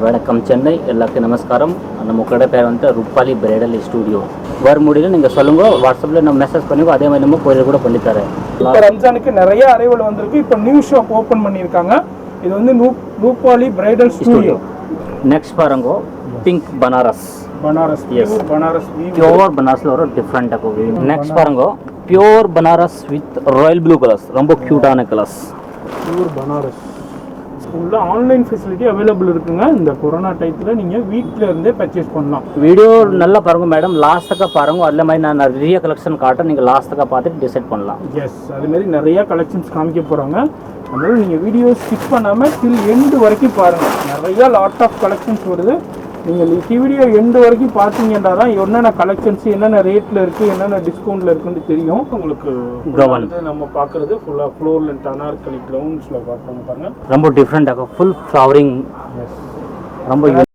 வணக்கம் சென்னை எல்லாருக்கும் நமஸ்காரம். நம்ம கடை பேர் வந்து ரூபாலி பிரைடல் ஸ்டூடியோ. வர முடியல நீங்கள் சொல்லுங்க, வாட்ஸ்அப்பில் நம்ம மெசேஜ் பண்ணுங்க, அதே மாதிரி நம்ம கொரியர் கூட பண்ணி தரேன். இப்போ ரம்ஜானுக்கு நிறைய அரைவல் வந்திருக்கு. இப்போ நியூ ஷாப் ஓப்பன் பண்ணியிருக்காங்க. இது வந்து ரூபாலி பிரைடல் ஸ்டூடியோ. நெக்ஸ்ட் பாருங்க, pink Banaras. Banaras, yes, Banaras pure பனாரஸில் ஒரு டிஃப்ரெண்ட்டாக போகுது. நெக்ஸ்ட் பாருங்க, pure Banaras with royal blue colours, ரொம்ப க்யூட்டான கலர்ஸ். பியூர் பனாரஸ் உள்ள ஆன்லைன் ஃபெசிலிட்டி அவைலபிள் இருக்குங்க. இந்த கொரோனா டைத்தில் நீங்கள் வீட்டில் இருந்தே பர்ச்சேஸ் பண்ணலாம். வீடியோ நல்லா பாருங்க மேடம், லாஸ்ட்டுக்கு பாருங்க. அதில் மாதிரி நான் நிறைய கலெக்ஷன் காட்டுறேன், நீங்கள் லாஸ்ட்டுக்கு பார்த்துட்டு டிசைட் பண்ணலாம். எஸ், அதுமாரி நிறையா கலெக்ஷன்ஸ் காமிக்க போகிறாங்க. அதனால் நீங்கள் வீடியோ ஸ்கிப் பண்ணாமல் டில் எண்டு வரைக்கும் பாருங்கள். நிறையா லாட் ஆஃப் கலெக்ஷன்ஸ் வருது. நீங்கள் வீடியோ எண்டு வரைக்கும் பார்த்தீங்கன்னா தான் என்னென்ன கலெக்ஷன்ஸ், என்னென்ன ரேட்டில் இருக்குது, என்னென்ன டிஸ்கவுண்ட்டில் இருக்குன்னு தெரியும் உங்களுக்கு. கவன் நம்ம பார்க்குறது ஃபுல்லாக ஃப்ளோர் லென்த் அனார்கலி க்ரௌண்ட்ஸில் பார்க்குறாங்க பாருங்கள். ரொம்ப டிஃப்ரெண்ட்டாக ஃபுல் ஃப்ளவரிங், ரொம்ப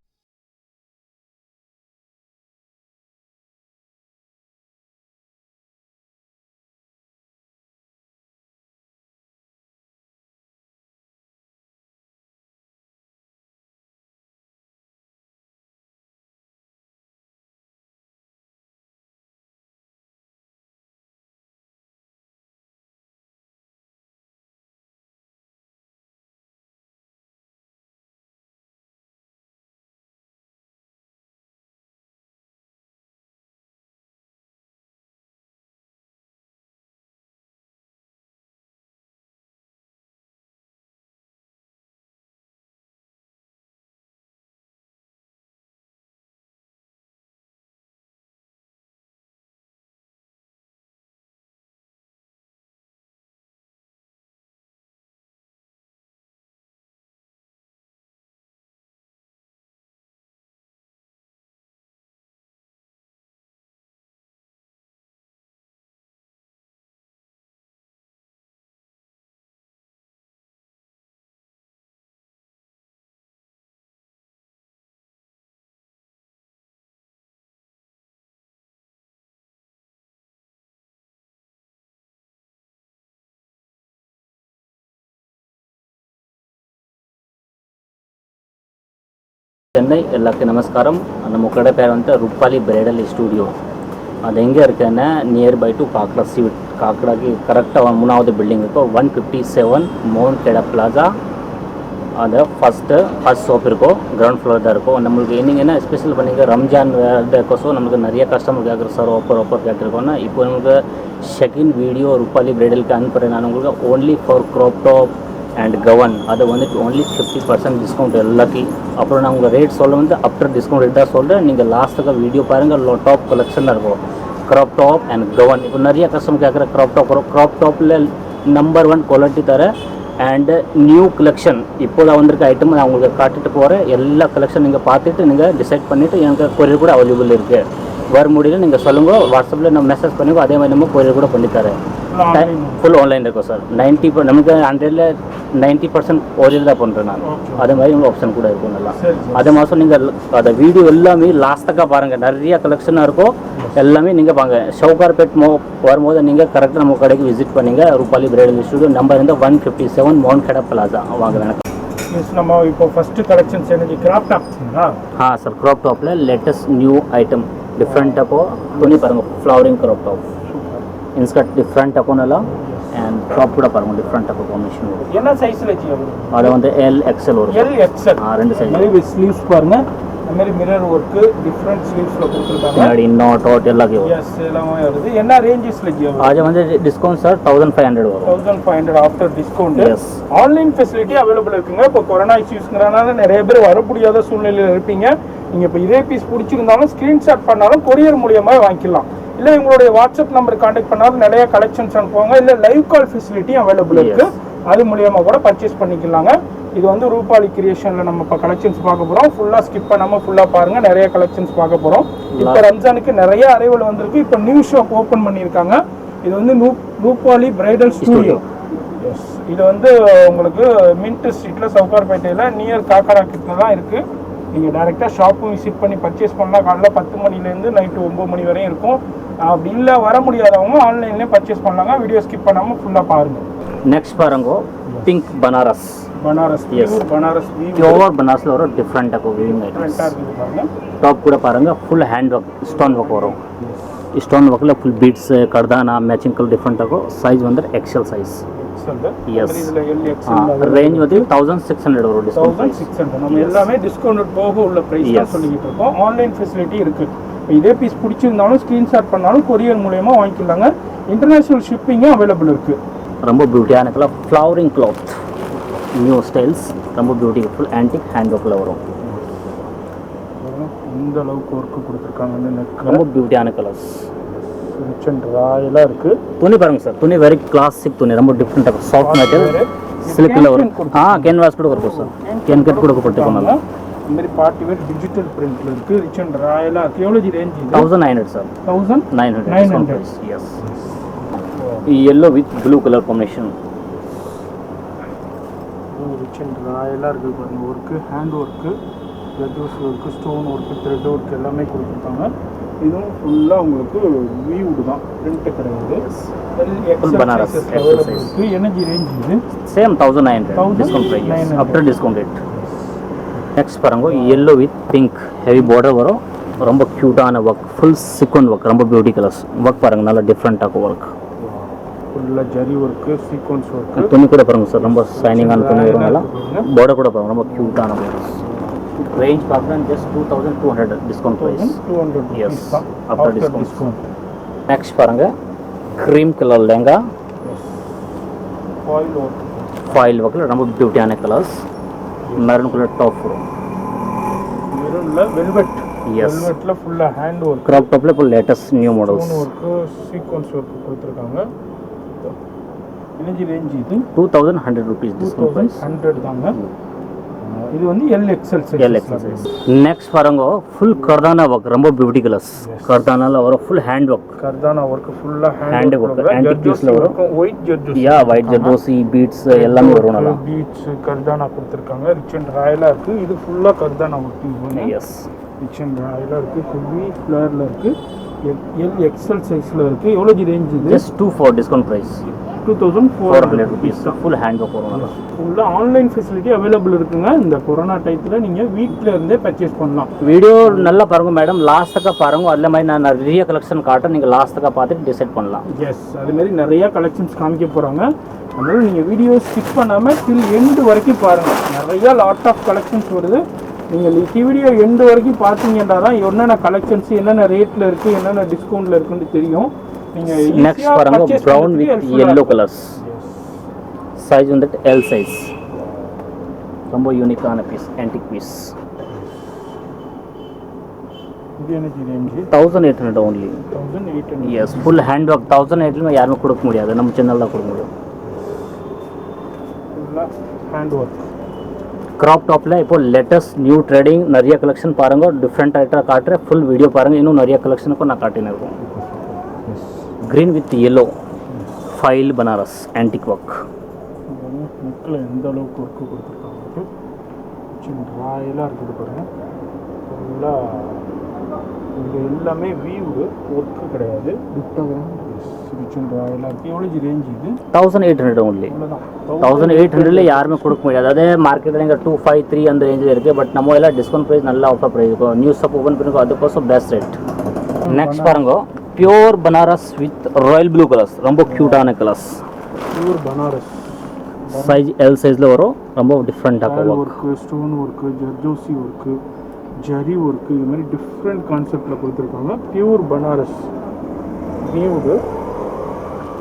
சென்னை எல்லாருக்கும் நமஸ்காரம். நம்ம கடை பேர் வந்து ரூபாலி பிரைடல் ஸ்டூடியோ. அது எங்கே இருக்குன்னா நியர்பை டு காக்கடா ஸ்ட்ரீட். காக்கடாக்கு கரெக்டாக 3வது பில்டிங் இருக்கும். 157 மவுண்ட் கேடா பிளாசா. அது ஃபஸ்ட்டு ஷாப் இருக்கும், கிரவுண்ட் ஃப்ளோர் தான் இருக்கும். நம்மளுக்கு என்னங்கன்னா ஸ்பெஷல் பண்ணிங்க ரம்ஜான் இருக்கோசம் நம்மளுக்கு நிறைய கஸ்டமர் கேட்குற சார் ஆஃபர் கேட்டிருக்கோன்னா, இப்போ நமக்கு செகண்ட் வீடியோ ரூபாலி பிரைடலுக்கு அனுப்புகிறேன் நான் உங்களுக்கு. Only for crop top and gown. அது வந்துட்டு ஓன்லி 50% டிஸ்கவுண்ட் எல்லாத்தையும். அப்புறம் நான் உங்கள் ரேட் சொல்ல வந்து ஆஃப்டர் டிஸ்கவுண்ட் ரேட் தான் சொல்கிறேன். நீங்கள் லாஸ்ட்டுக்கு வீடியோ பாருங்கள், டாப் கலெக்ஷன் இருக்கும். Crop top and gown. இப்போ நிறைய கஸ்டமர் கேட்குற க்ராப் டாப்பில் நம்பர் 1 குவாலிட்டி தர அண்ட் நியூ கலெக்ஷன் இப்போ தான் வந்திருக்க ஐட்டம் நான் உங்களுக்கு காட்டிட்டு போகிறேன். எல்லா கலெக்ஷன் நீங்கள் பார்த்துட்டு நீங்கள் டிசைட் பண்ணிவிட்டு எனக்கு கொரியர் கூட அவைலபிள் இருக்குது. வர முடியல நீங்கள் சொல்லுங்கள், வாட்ஸ்அப்பில் நம்ம மெசேஜ் பண்ணுங்க, அதே மாதிரி நம்ம கொரியர் கூட பண்ணி தரேன். ஃபுல் ஆன்லைன் இருக்கும் சார். 90 நமக்கு 100ல் 90% கொரியர் தான் பண்ணுறேன் நான். அதே மாதிரி உங்களுக்கு ஆப்ஷன் கூட இருக்கும் நல்லா. அதே மாதம் நீங்கள் அந்த வீடியோ எல்லாமே லாஸ்ட்டாக பாருங்கள், நிறைய கலெக்ஷனாக இருக்கும். எல்லாமே நீங்கள் வாங்க. ஷவுகார்பேட் வரும்போது நீங்கள் கரெக்டாக நம்ம கடைக்கு விசிட் பண்ணிங்க. Rupali bridal studio. நம்பர் வந்து 157 மவுண்ட் கேடா பிளாசா. வாங்க வேணாம். நம்ம இப்போ ஃபஸ்ட்டு கலெக்ஷன்ஸ் எனக்கு கிராப் டாப்ஸுங்களா? சார், க்ராப் டாப்பில் லேட்டஸ்ட் நியூ ஐட்டம் டிஃப்ரெண்ட்டாக துணி பாருங்கள். ஃப்ளவரிங் க்ராப் டாப் இன்ஸ்கர்ட் டிஃப்ரெண்ட்டாக நல்லா அண்ட் டாப் கூட பாருங்கள் டிஃப்ரெண்ட்டாக காம்பினேஷன் வரும். என்ன சைஸில் வச்சுக்கோங்க? அது வந்து LXL வரும். LXL ரெண்டு சைஸ். ஸ்லீவ்ஸ் பாருங்கள், அந்த மாதிரி மிரர் ஒர்க்கு டிஃப்ரெண்ட் ஸ்லீவ்ஸில் கொடுத்துருக்காங்க. முன்னாடி டாட் எல்லாமே எஸ் எல்லாமே வருது. என்ன ரேஞ்சஸில் வச்சுக்கோங்க? அது வந்து டிஸ்கவுண்ட் சார் 1500 வரும். 1500 after discount. Yes, online facility available இருக்குங்க. இப்போ கொரோனா இஷ்யூஸ்ங்கிறனால நிறைய பேர் வர முடியாத சூழ்நிலையில் இருப்பீங்க. நீங்கள் இப்போ இதே பீஸ் பிடிச்சிருந்தாலும் ஸ்க்ரீன்ஷாட் பண்ணாலும் கொரியர் மூலியமாக வாங்கிக்கலாம். இல்லை உங்களுடைய வாட்ஸ்அப் நம்பர் கான்டாக்ட் பண்ணாலும் நிறைய கலெக்ஷன்ஸ் அனுப்புவாங்க. இல்லை லைவ் கால் ஃபெசிலிட்டியும் அவைலபிள் இருக்குது. அது மூலியமாக கூட பர்ச்சேஸ் பண்ணிக்கலாங்க. இது வந்து ரூபாலி கிரியேஷனில் நம்ம இப்போ கலெக்ஷன்ஸ் பார்க்க போகிறோம். ஃபுல்லாக ஸ்கிப் பண்ணாமல் ஃபுல்லாக பாருங்கள், நிறைய கலெக்ஷன்ஸ் பார்க்க போகிறோம். இப்போ ரம்ஜானுக்கு நிறைய அரைவல் வந்திருக்கு. இப்போ நியூ ஷாப் ஓப்பன் பண்ணியிருக்காங்க. இது வந்து ரூபாலி பிரைடல் ஸ்டூடியோ. எஸ், இது வந்து உங்களுக்கு மின்ட் ஸ்ட்ரீட்டில் சவுகார்பேட்டையில் நியர் காக்கடா கிட்ட தான் இருக்குது. நீங்கள் டேரெக்டாக ஷாப்பும் விசிட் பண்ணி பர்ச்சேஸ் பண்ணலாம். காலைல 10 மணிலேருந்து நைட்டு 9 மணி வரையும் இருக்கும். அப்படி இல்லை வர முடியாதவங்க ஆன்லைன்லேயே பர்ச்சேஸ் பண்ணலாங்க. வீடியோ ஸ்கிப் பண்ணாமல் ஃபுல்லாக பாருங்கள். நெக்ஸ்ட் பாருங்க, pink Banaras. Banaras Yes. Pure Banaras weave pure பனாரஸில் வரும் டிஃப்ரெண்ட்டாக விவிங் ஐட்டம்ஸ். டிஃப்ரெண்ட்டாக இருக்குது பாருங்க. டாப் கூட பாருங்கள் full hand work stone work வரும். ஸ்டோன் ஒர்க்கில் ஃபுல் பீட்ஸ் கர்தானா மேட்சிங் கலர் டிஃப்ரெண்ட்டாகும். சைஸ் வந்து எக்ஸல் சைஸ். Yes. இதுல எல் எக்ஸ்எல் ரேஞ்ச் வந்து 1600 வரும் டிஸ்கவுண்ட் ப்ரைஸ். 1600. நம்ம எல்லாமே டிஸ்கவுண்ட் போக உள்ள பிரைஸ் தான் Yes. சொல்லிக்கிட்டு இருக்கோம். ஆன்லைன் ஃபெசிலிட்டி இருக்கு. இப்போ இதே பீஸ் பிடிச்சிருந்தாலும் ஸ்கிரீன்ஷாட் பண்ணாலும் கொரியர் மூலயமா வாங்கிக்கலாங்க. இன்டர்நேஷனல் ஷிப்பிங்கும் அவைலபிள் இருக்கு. ரொம்ப பியூட்டியான colour flowering cloth new styles ரொம்ப பியூட்டிஃபுல் ஆன்டிக் ஹேண்ட் ஒர்க்கில் வரும். இந்த அளவுக்கு ஒர்க்கு கொடுத்துருக்காங்க. நெக் ரொம்ப பியூட்டியான கலர்ஸ். ரிச் அண்ட் ராயலாக இருக்கு. துணி பாருங்க சார், துணி வெரி கிளாசிக் துணி, ரொம்ப டிஃப்ரெண்ட்டாக சாஃப்ட் மெட்டீரியல் சில்கில் வரும். கேன்வாஸ் கூட இருக்கும் சார், கேன் கட் கொடுக்கப்பட்டிருக்கோம். இந்த மாதிரி பார்ட்டி வேர் டிஜிட்டல் பிரிண்ட்ல இருக்கு. ரிச் அண்ட் ராயலாக இருக்கு. எவ்வளோ ரேஞ்ச் இது? 1900 sir. 1900. Yes. yellow with blue color combination. Rich and ராயலாக இருக்குது பாருங்க. Work hand work, zardozi work, stone work, thread work எல்லாமே கொடுத்துருக்காங்க. இதுவும் ஃபுல்லாக உங்களுக்கு வீவுடு தான், பிரிண்ட் கிடையாது. Full Banaras, XL size. Energy range இது Same 1900 discount price. 1900. After discount rate. Next பாருங்க yellow with pink heavy border வரும். ரொம்ப க்யூட்டான ஒர்க், ஃபுல் சீக்வென்ஸ் ஒர்க், ரொம்ப பியூட்டி கலர்ஸ். ஒர்க் பாருங்க நல்லா டிஃப்ரெண்ட்டாக ஒர்க். ஃபுல்லாக ஜரி ஒர்க்கு, சீக்வன்ஸ் ஒர்க்கு. துணி கூட பாருங்க சார், ரொம்ப ஷைனிங்கான துணி வரும்னால border கூட பாருங்க ரொம்ப க்யூட்டான border. ரேஞ்ச் பார்த்தா just 2200 டிஸ்கவுண்ட் ப்ரைஸ். 200 Yes, தான் after discount. நெக்ஸ்ட் பாருங்க cream colour lehenga foil work. Foil ஒர்க்கில் ரொம்ப பியூட்டியான கலர்ஸ். மெரூன் கலர் டாப் வரும். மெரூனில் வெல்வெட். Yes. வெல்வெட்டில் ஃபுல்லாக ஹேண்ட் ஒர்க், க்ராப் டாப்பில் இப்போ latest new models. Stone work, sequence work கொடுத்துருக்காங்க. எனர்ஜி ரேஞ்ச் இது 2100 rupees டிஸ்கவுண்ட் ப்ரைஸ். 2100 தாங்க. இது வந்து எல் எக்ஸ்எல் சைஸ். நெக்ஸ்ட் பாருங்க ஃபுல் கர்தானா ஒர்க், ரொம்ப பியூட்டி கலர்ஸ். கர்தானால வரும் ஃபுல் ஹேண்ட் ஒர்க். கர்தானா ஒர்க் ஃபுல்லா Hand hand work, work. antique piece ல வரும். ஒயிட் ஜர்தோசி. யா ஒயிட் ஜர்தோசி பீட்ஸ் எல்லாமே வரும் நல்லா. பீட்ஸ் கர்தானா கொடுத்துருக்காங்க. ரிச் அண்ட் ராயலா இருக்கு. இது ஃபுல்லா கர்தானா ஒர்க். எஸ். ரிச் அண்ட் ராயலா இருக்கு. ஹெவி ஃப்ளேர்ல இருக்கு. எல் எக்ஸ்எல் சைஸ்ல இருக்கு. எவ்வளவு ரேஞ்ச் இது? Just 24 discount price. 2400 rupees full hand work வரும் நல்லா. ஃபுல்லா ஆன்லைன் ஃபெசிலிட்டி அவைலபிள் இருக்குங்க. இந்த கொரோனா டைத்துல நீங்க வீட்ல இருந்தே பர்ச்சேஸ் பண்ணலாம். வீடியோ நல்லா பாருங்க மேடம், லாஸ்ட் தக்க பாருங்க. அதில் மாதிரி நான் நிறைய கலெக்ஷன் காட்டுறேன், நீங்கள் லாஸ்ட் தக்க பார்த்துட்டு டிசைட் பண்ணலாம். எஸ், அது மாதிரி நிறைய கலெக்ஷன்ஸ் காமிக்க போகிறாங்க. அதனால நீங்கள் வீடியோ ஸ்கிப் பண்ணாமல் டில் எண்டு வரைக்கும் பாருங்கள். நிறையா லாட் ஆஃப் கலெக்ஷன்ஸ் வருது. நீங்கள் வீடியோ எண்டு வரைக்கும் பார்த்தீங்கன்னா தான் என்னென்ன கலெக்ஷன்ஸ் என்னென்ன ரேட்டில் இருக்குது, என்னென்ன டிஸ்கவுண்ட்டில் இருக்குன்னு தெரியும். நீங்கள் நெக்ஸ்ட் பாருங்க brown with yellow colours. Size வந்து L சைஸ். ரொம்ப யூனிக்கான பீஸ், ஆன்டிக் பீஸ். இது எனக்கு range 1800 only. 1800. Yes, full hand work. 1800 யாருமே கொடுக்க முடியாது, நம்ம சேனலில் கொடுக்க முடியும். ஃபுல்லாக ஹேண்ட் ஒர்க். க்ராப் டாப்பில் இப்போ லேட்டஸ்ட் நியூ ட்ரெண்டிங் நிறைய கலெக்ஷன் பாருங்க. டிஃப்ரெண்ட் ஐட்டம் காட்டுறேன், ஃபுல் வீடியோ பாருங்கள். இன்னும் நிறைய கலெக்ஷனுக்கும் நான் காட்டினு இருக்கோம். க்ரீன் வித் yellow ஃபைல் பனாரஸ் ஆன்டிக் ஒர்க். நெக்கில் எந்த அளவுக்கு ஒர்க்கு கொடுத்துருக்காங்க. சின்ன ராயலாக இருக்குது பாருங்கள். ஃபுல்லாக இது எல்லாமே வீவு ஒர்க்கு கிடையாது. ரிச் ராயலாக இருக்குது. எவ்வளோ ரேஞ்ச் இது? 1800 only. அவ்வளோதான். 1800 யாருமே கொடுக்க முடியாது. அதே மார்க்கெட்டில் இங்கே 253 அந்த ரேஞ்சில் இருக்குது. பட் நம்ம எல்லாம் டிஸ்கவுண்ட் ப்ரைஸ் நல்ல ஆஃபர் ப்ரைஸ் இருக்கும். நியூ ஷாப் ஓப்பன் பண்ணிருக்கோம், அதுக்கோசம் பெஸ்ட் ரேட். நெக்ஸ்ட் பாருங்க pure Banaras with royal blue colours. ரொம்ப க்யூட்டான colours. Pure Banaras. Size L சைஸில் வரும். ரொம்ப டிஃப்ரெண்ட்டாக work. Work, stone work, zardozi work, zari work, இது மாதிரி டிஃப்ரெண்ட் கான்செப்டில் கொடுத்துருக்காங்க. பியூர் பனாரஸ் நியூடு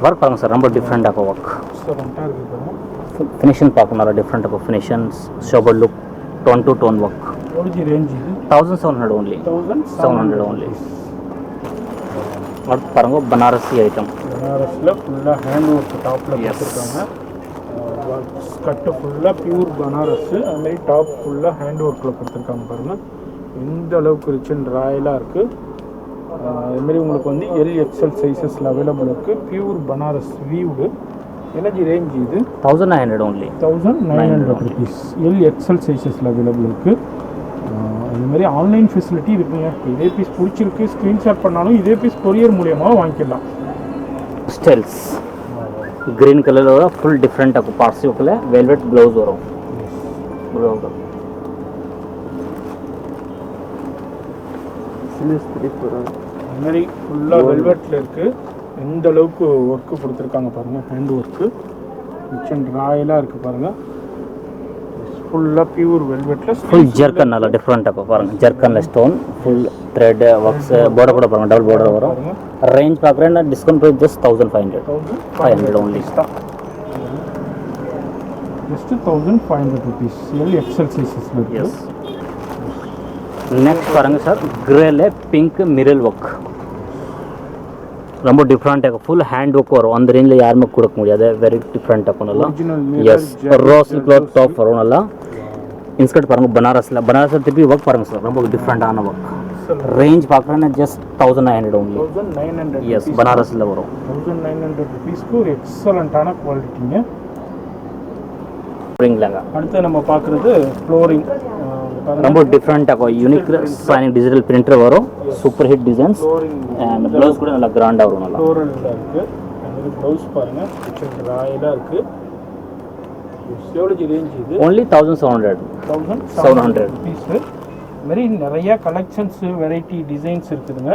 ஒர்க் பாருங்க சார், ரொம்ப டிஃப்ரெண்ட்டாக ஒர்க். எக்ஸலண்ட்டாக இருக்குது. ஃபினிஷிங் பார்க்க நல்லா டிஃப்ரெண்ட்டாக ஃபினிஷன்ஸ், ஷோபர் look, tone to tone work. எவ்வளோ ரேஞ்ச் இது? 1700 only. 1700 only. ஒர்க் பாருங்க பனாரசி ஐட்டம். பனாரஸில் ஃபுல்லாக ஹேண்ட் ஒர்க் டாப்பில் கொடுத்துருக்காங்க. கட்டு ஃபுல்லாக பியூர் பனாரஸு. அதுமாரி டாப் ஃபுல்லாக ஹேண்ட் ஒர்க்கில் கொடுத்துருக்காங்க பாருங்கள். எந்த அளவுக்கு ரிச் அண்ட் ராயலாக இருக்குது. அதுமாரி உங்களுக்கு வந்து எல் எக்ஸ்எல் சைஸஸில் அவைலபிள் இருக்குது. Pure Banaras weaved. எனர்ஜி ரேஞ்ச் இது 1900 only. 1900 rupees. எல் எக்ஸ்எல் சைஸஸில் அவைலபிள் இருக்குது. இது மாதிரி ஆன்லைன் ஃபெசிலிட்டி இருக்குங்க. இதே பீஸ் பிடிச்சிருக்கு, ஸ்க்ரீன்ஷாட் பண்ணாலும் இதே பீஸ் கொரியர் மூலியமாக வாங்கிக்கலாம். ஸ்டைல்ஸ் க்ரீன் கலரில் வரும். ஃபுல் டிஃப்ரெண்ட்டாக பார்சி ஒர்க்கில் வெல்வெட் ப்ளவுஸ் வரும். இந்த மாதிரி ஃபுல்லாக வெல்வெட்டில் இருக்குது. எந்த அளவுக்கு ஒர்க்கு கொடுத்துருக்காங்க பாருங்கள், ஹேண்ட் ஒர்க்கு கிச்சன் ராயலாக இருக்குது பாருங்கள். ஃபுல்லாக பியூர் வெல்வெட்டில் ஃபுல் ஜெர்க்கன் நல்லா டிஃப்ரெண்ட்டாக பாருங்கள். ஜெர்க்கனில் stone full thread works border கூட பாருங்கள், டபுள் பார்டர் வரும். ரேஞ்ச் பார்க்குறேன்னா டிஸ்கவுண்ட் ப்ரைஸ் ஜஸ்ட் 1500 ஒன்லி தான். Just 1500 rupees. எல் எக்ஸல் சைஸஸில் இருக்குது. எஸ். நெக்ஸ்ட் பாருங்கள் சார், கிரேல பிங்க் மிரல் ஒர்க் ரொம்ப டிஃப்ரெண்ட்டாக ஃபுல் ஹேண்ட் ஒர்க் வரும். அந்த ரேஞ்சில் யாருமே கொடுக்க முடியாது. வெரி டிஃப்ரெண்ட்டாக நல்லா. Yes, raw silk cloth top வரும் நல்லா. இன்ஸ்கர்ட் பாருங்கள் பனாரஸில் திருப்பி ஒர்க் பாருங்கள் சார், ரொம்ப டிஃப்ரெண்ட்டான ஒர்க். ரேஞ்ச் பார்க்குறேன்னா ஜஸ்ட் 1900 ஒன்லி. 1900. எஸ், பனாரஸில் வரும். 1900 rupeesக்கு ஒரு எக்ஸலண்ட்டான குவாலிட்டிங்க. அடுத்து நம்ம பார்க்குறது ஃப்ளோரிங். ரொம்ப டிஃப்ரெண்ட்டாக யூனிக் சைனிங் டிஜிட்டல் பிரிண்டர் வரும். Super hit designs and blouse கூட நல்லா கிராண்டாக வரும். நல்லா ஃப்ளோரலில் இருக்குது. அந்த ப்ளவுஸ் பாருங்கள், கிச்சன் ராயலாக இருக்குது. எவ்வளோ ரேஞ்ச் இது? Only 1700 rupees. இதுமாரி நிறையா கலெக்ஷன்ஸு வெரைட்டி டிசைன்ஸ் இருக்குதுங்க.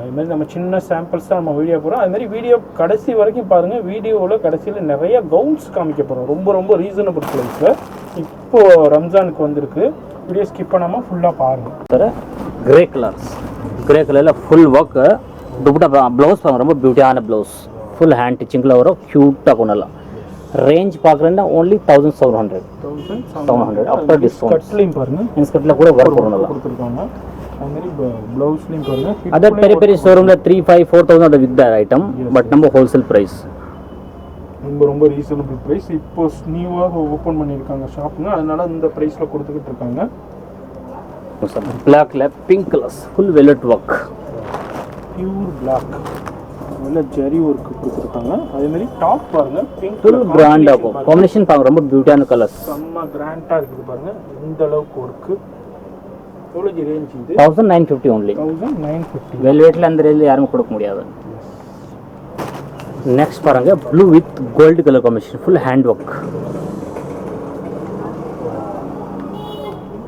இதுமாதிரி நம்ம சின்ன சாம்பிள்ஸ் தான் நம்ம வீடியோ போகிறோம். அதுமாதிரி வீடியோ கடைசி வரைக்கும் பாருங்கள். வீடியோவில் கடைசியில் நிறையா கவுன்ஸ் காமிக்க போகிறோம். ரொம்ப ரொம்ப ரீசனபிள் ப்ரைஸில். இப்போது ரம்ஜானுக்கு வந்திருக்கு. வீடியோ ஸ்கிப் பண்ணாமல் ஃபுல்லாக பாருங்கள். சார் கிரே கலரில் ஃபுல் ஒர்க்கு துப்பட்டா ப்ளவுஸ் பாருங்கள், ரொம்ப பியூட்டியான ப்ளவுஸ். ஃபுல் ஹேண்ட் டிச்சிங்கில் வரும், க்யூட்டாக கொண்டலாம். ரேஞ்ச் பார்க்குறேன்னா ஓன்லி 1700 ஆஃப்டர் டிஸ்கவுண்ட். கட்லையும் பாருங்கள், இன்ஸ்கர்ட்டில் கூட ஒர்க் வரும் நல்லா கொடுத்துருக்காங்க. அதுமாதிரி ப்ளவுஸ்லையும் பாருங்கள். அதர் பெரிய பெரிய ஷோரூமில் 3,500-4,000 அது வித் ஐட்டம். பட் நம்ம ஹோல்சேல் ப்ரைஸ் ரொம்ப ரொம்ப ரீசனபிள் ப்ரைஸ். இப்போ நியூவாக ஓப்பன் பண்ணியிருக்காங்க ஷாப்புங்க, அதனால இந்த ப்ரைஸில் கொடுத்துக்கிட்டு இருக்காங்க. பிளாக்ல pink colours full velvet work, pure black, நல்ல ஜரி ஒர்க் கொடுத்துருக்காங்க. அதேமாதிரி டாப் பாருங்கள், பிங்க் ஃபுல் கிராண்டாக இருக்கும். காம்பினேஷன் பாருங்கள், ரொம்ப பியூட்டியான கலர்ஸ், செம்ம கிராண்டாக இருக்குது பாருங்கள். இந்த அளவுக்கு ஒர்க்கு. எவ்வளோ ரேஞ்ச் இது? 1950 ஒன்லி. 1950. வெல்வெட்டில் அந்த ரேஞ்சில் யாரும் கொடுக்க முடியாது. நெக்ஸ்ட் பாருங்க, blue with gold colour combination, full hand work.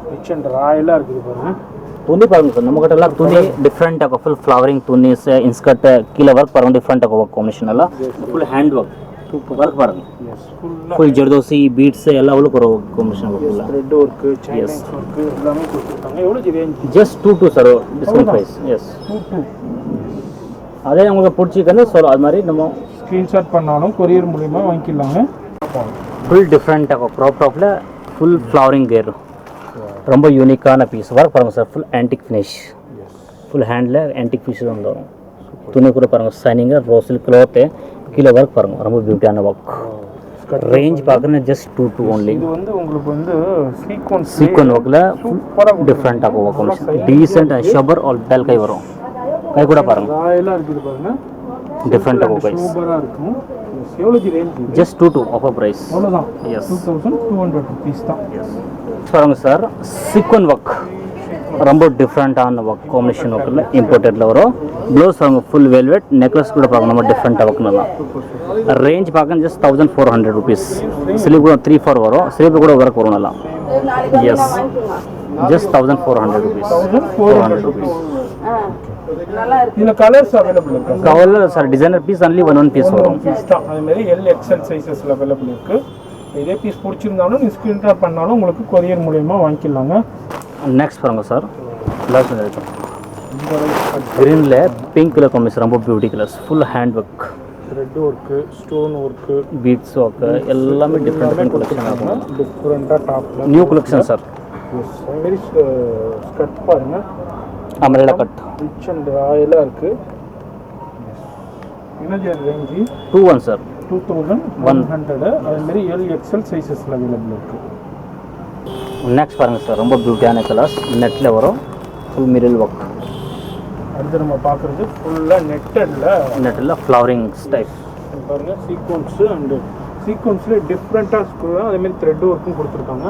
கிச்சன் ராயலாக இருக்குது பாருங்க. துணி பாருங்க சார், நம்ம கிட்ட எல்லாம் துணி டிஃப்ரெண்ட்டாக ஃபுல் ஃப்ளவரிங் துணி, இன்ஸ்கர்ட் கீழே ஒர்க் பாருங்க, டிஃப்ரெண்ட்டாக ஒர்க் காம்பினேஷன் எல்லாம் ஃபுல் ஹேண்ட் ஒர்க். ஒர்க் பாருங்க, ஃபுல் ஜர்தோசி பீட்ஸ் எல்லாம் உள்ள ஒரு combination work. Thread work, Chinese work எல்லாமே கொடுத்துருக்காங்க. எவ்வளோ range? Just 22 sir discount price. Yes, 22. அதே உங்களுக்கு பிடிச்சிக்கன்னு சொல்லும். அது மாதிரி நம்ம ஸ்க்ரீன்ஷாட் பண்ணாலும் கொரியர் மூலிமா வாங்கிக்கலாங்க. ஃபுல் டிஃப்ரெண்ட்டாக க்ராப் டாப்பில் ஃபுல் ஃப்ளவரிங் கேர், ரொம்ப யூனிக்கான பீஸ். ஒர்க் பாருங்கள் sir, full antique finish, full handle antique finish வந்து வரும். துணி கூட பாருங்கள், சைனிங்காக ரோசில் க்ளாத்து கீழே ஒர்க் பாருங்கள், ரொம்ப பியூட்டியான ஒர்க். ரேஞ்ச் பார்க்குறேன்னா ஜஸ்ட் 22 ஒன்லி. இது வந்து உங்களுக்கு வந்து சீக்வன் ஒர்க்கில் டிஃப்ரெண்ட்டாக ஒர்க் காம்பினேஷன், டீசென்ட் ஷபர் ஆல் பெல் கை வரும். கை கூட பாருங்கள், ராயலாக இருக்குது பாருங்கள், டிஃப்ரெண்ட்டாக ப்ரைஸ். சூப்பராக இருக்கும். எவ்வளோ ரேஞ்ச்? Just 22 offer price. அவ்வளோதான். எஸ், 2200 rupees தான். பாருங்கள் சார், சீக்வன் ஒர்க் ரொம்ப டிஃப்ரெண்ட்டான ஒர்க் காம்பினேஷன் ஒர்க்கில் இம்போர்ட்டடில் வரும். ப்ளவுஸ் பாருங்க, ஃபுல் வெல்வெட். நெக்லஸ் கூட பார்க்கணும், நம்ம டிஃப்ரெண்ட்டாக ஒர்க் நல்லா. ரேஞ்ச் பார்க்க ஜஸ்ட் 1400 rupees. ஸ்லீவ் கூட 3/4 வரும், ஸ்லீவ் கூட ஒர்க் வரும் நல்லா. Yes, just 1400 rupees. 400 rupees. இதில் கலர்ஸ் அவைலபிள் இருக்கு. Colour sir, designer piece only one piece வரும். அதுமாதிரி எல் எக்ஸல் சைஸஸில் அவைலபிள் இருக்குது. இதே பீஸ் பிடிச்சிருந்தாலும் நீங்கள் ஸ்க்ரீன்ஷாட் பண்ணாலும் உங்களுக்கு கொரியர் மூலயமா வாங்கிக்கலாங்க. நெக்ஸ்ட் பாருங்க சார், க்ரீனில் பிங்க் கலர் காம்பினேஷன், ரொம்ப beauty colours, full hand work, thread work, stone work, beads work எல்லாமே டிஃப்ரெண்ட் கலெக்ஷன் ஆகும். டிஃப்ரெண்ட்டாக டாப்பில் நியூ கலெக்ஷன் சார். அதுமாரி ஸ்கர்ட் பாருங்கள், அமரேலா கட், ரிச் அண்ட் ராயலாக இருக்குது. என்ன ரேஞ்சு? 21 சார், 2100. அதுமாரி எல் எக்ஸல் சைஸஸில் அவைலபிள் இருக்குது. நெக்ஸ்ட் பாருங்கள் சார், ரொம்ப பியூட்டியான கலர்ஸ், நெட்டில் வரும், ஃபுல் மிரல் ஒர்க். அடுத்து நம்ம பார்க்குறது ஃபுல்லாக நெட்டில் ஃப்ளவரிங் டைப் பாருங்கள். சீக்வன்ஸு அண்டு சீக்வன்ஸில் டிஃப்ரெண்ட்டாக ஸ்க்ரூ, அதேமாரி த்ரெட் ஒர்க்கும் கொடுத்துருக்காங்க.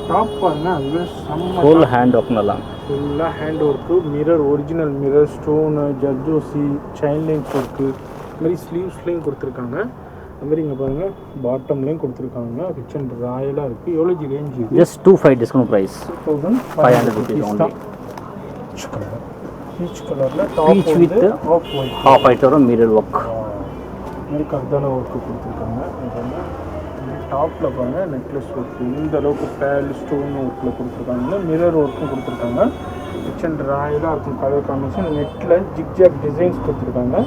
டாப் பாருங்கள், அதுவே செம்ம ஃபுல் ஹேண்ட் ஒர்க் நல்லா, ஃபுல்லாக hand work, mirror, original mirror, stone, zardozi, சைன் லைன்ஸ் ஒர்க்கு, இதுமாரி ஸ்லீவ்ஸ்லேயும் கொடுத்துருக்காங்க. அது மாதிரி இங்கே பாருங்கள் பாட்டம்லேயும் கொடுத்துருக்காங்க. ரிச் அண்ட் ராயலாக இருக்குது. எவ்வளோ ரேஞ்ச் இது? Just 25 discount price 2500 rupees only. Peach கலரில் Peach with half white வரும் மிரர் ஒர்க். மாதிரி கர்தான ஒர்க்கு கொடுத்துருக்காங்க. டாப்பில் பாருங்கள் நெக்லஸ் ஒர்க்கு இந்த அளவுக்கு பேல் ஸ்டோன் ஒர்க்கில் கொடுத்துருக்காங்க. மிரர் ஒர்க்கும் கொடுத்துருக்காங்க. ரிச் அண்ட் ராயலாக இருக்கும் கலர் காம்பினேஷன். நெட்டில் ஜிக்ஜாக் டிசைன்ஸ் கொடுத்துருக்காங்க.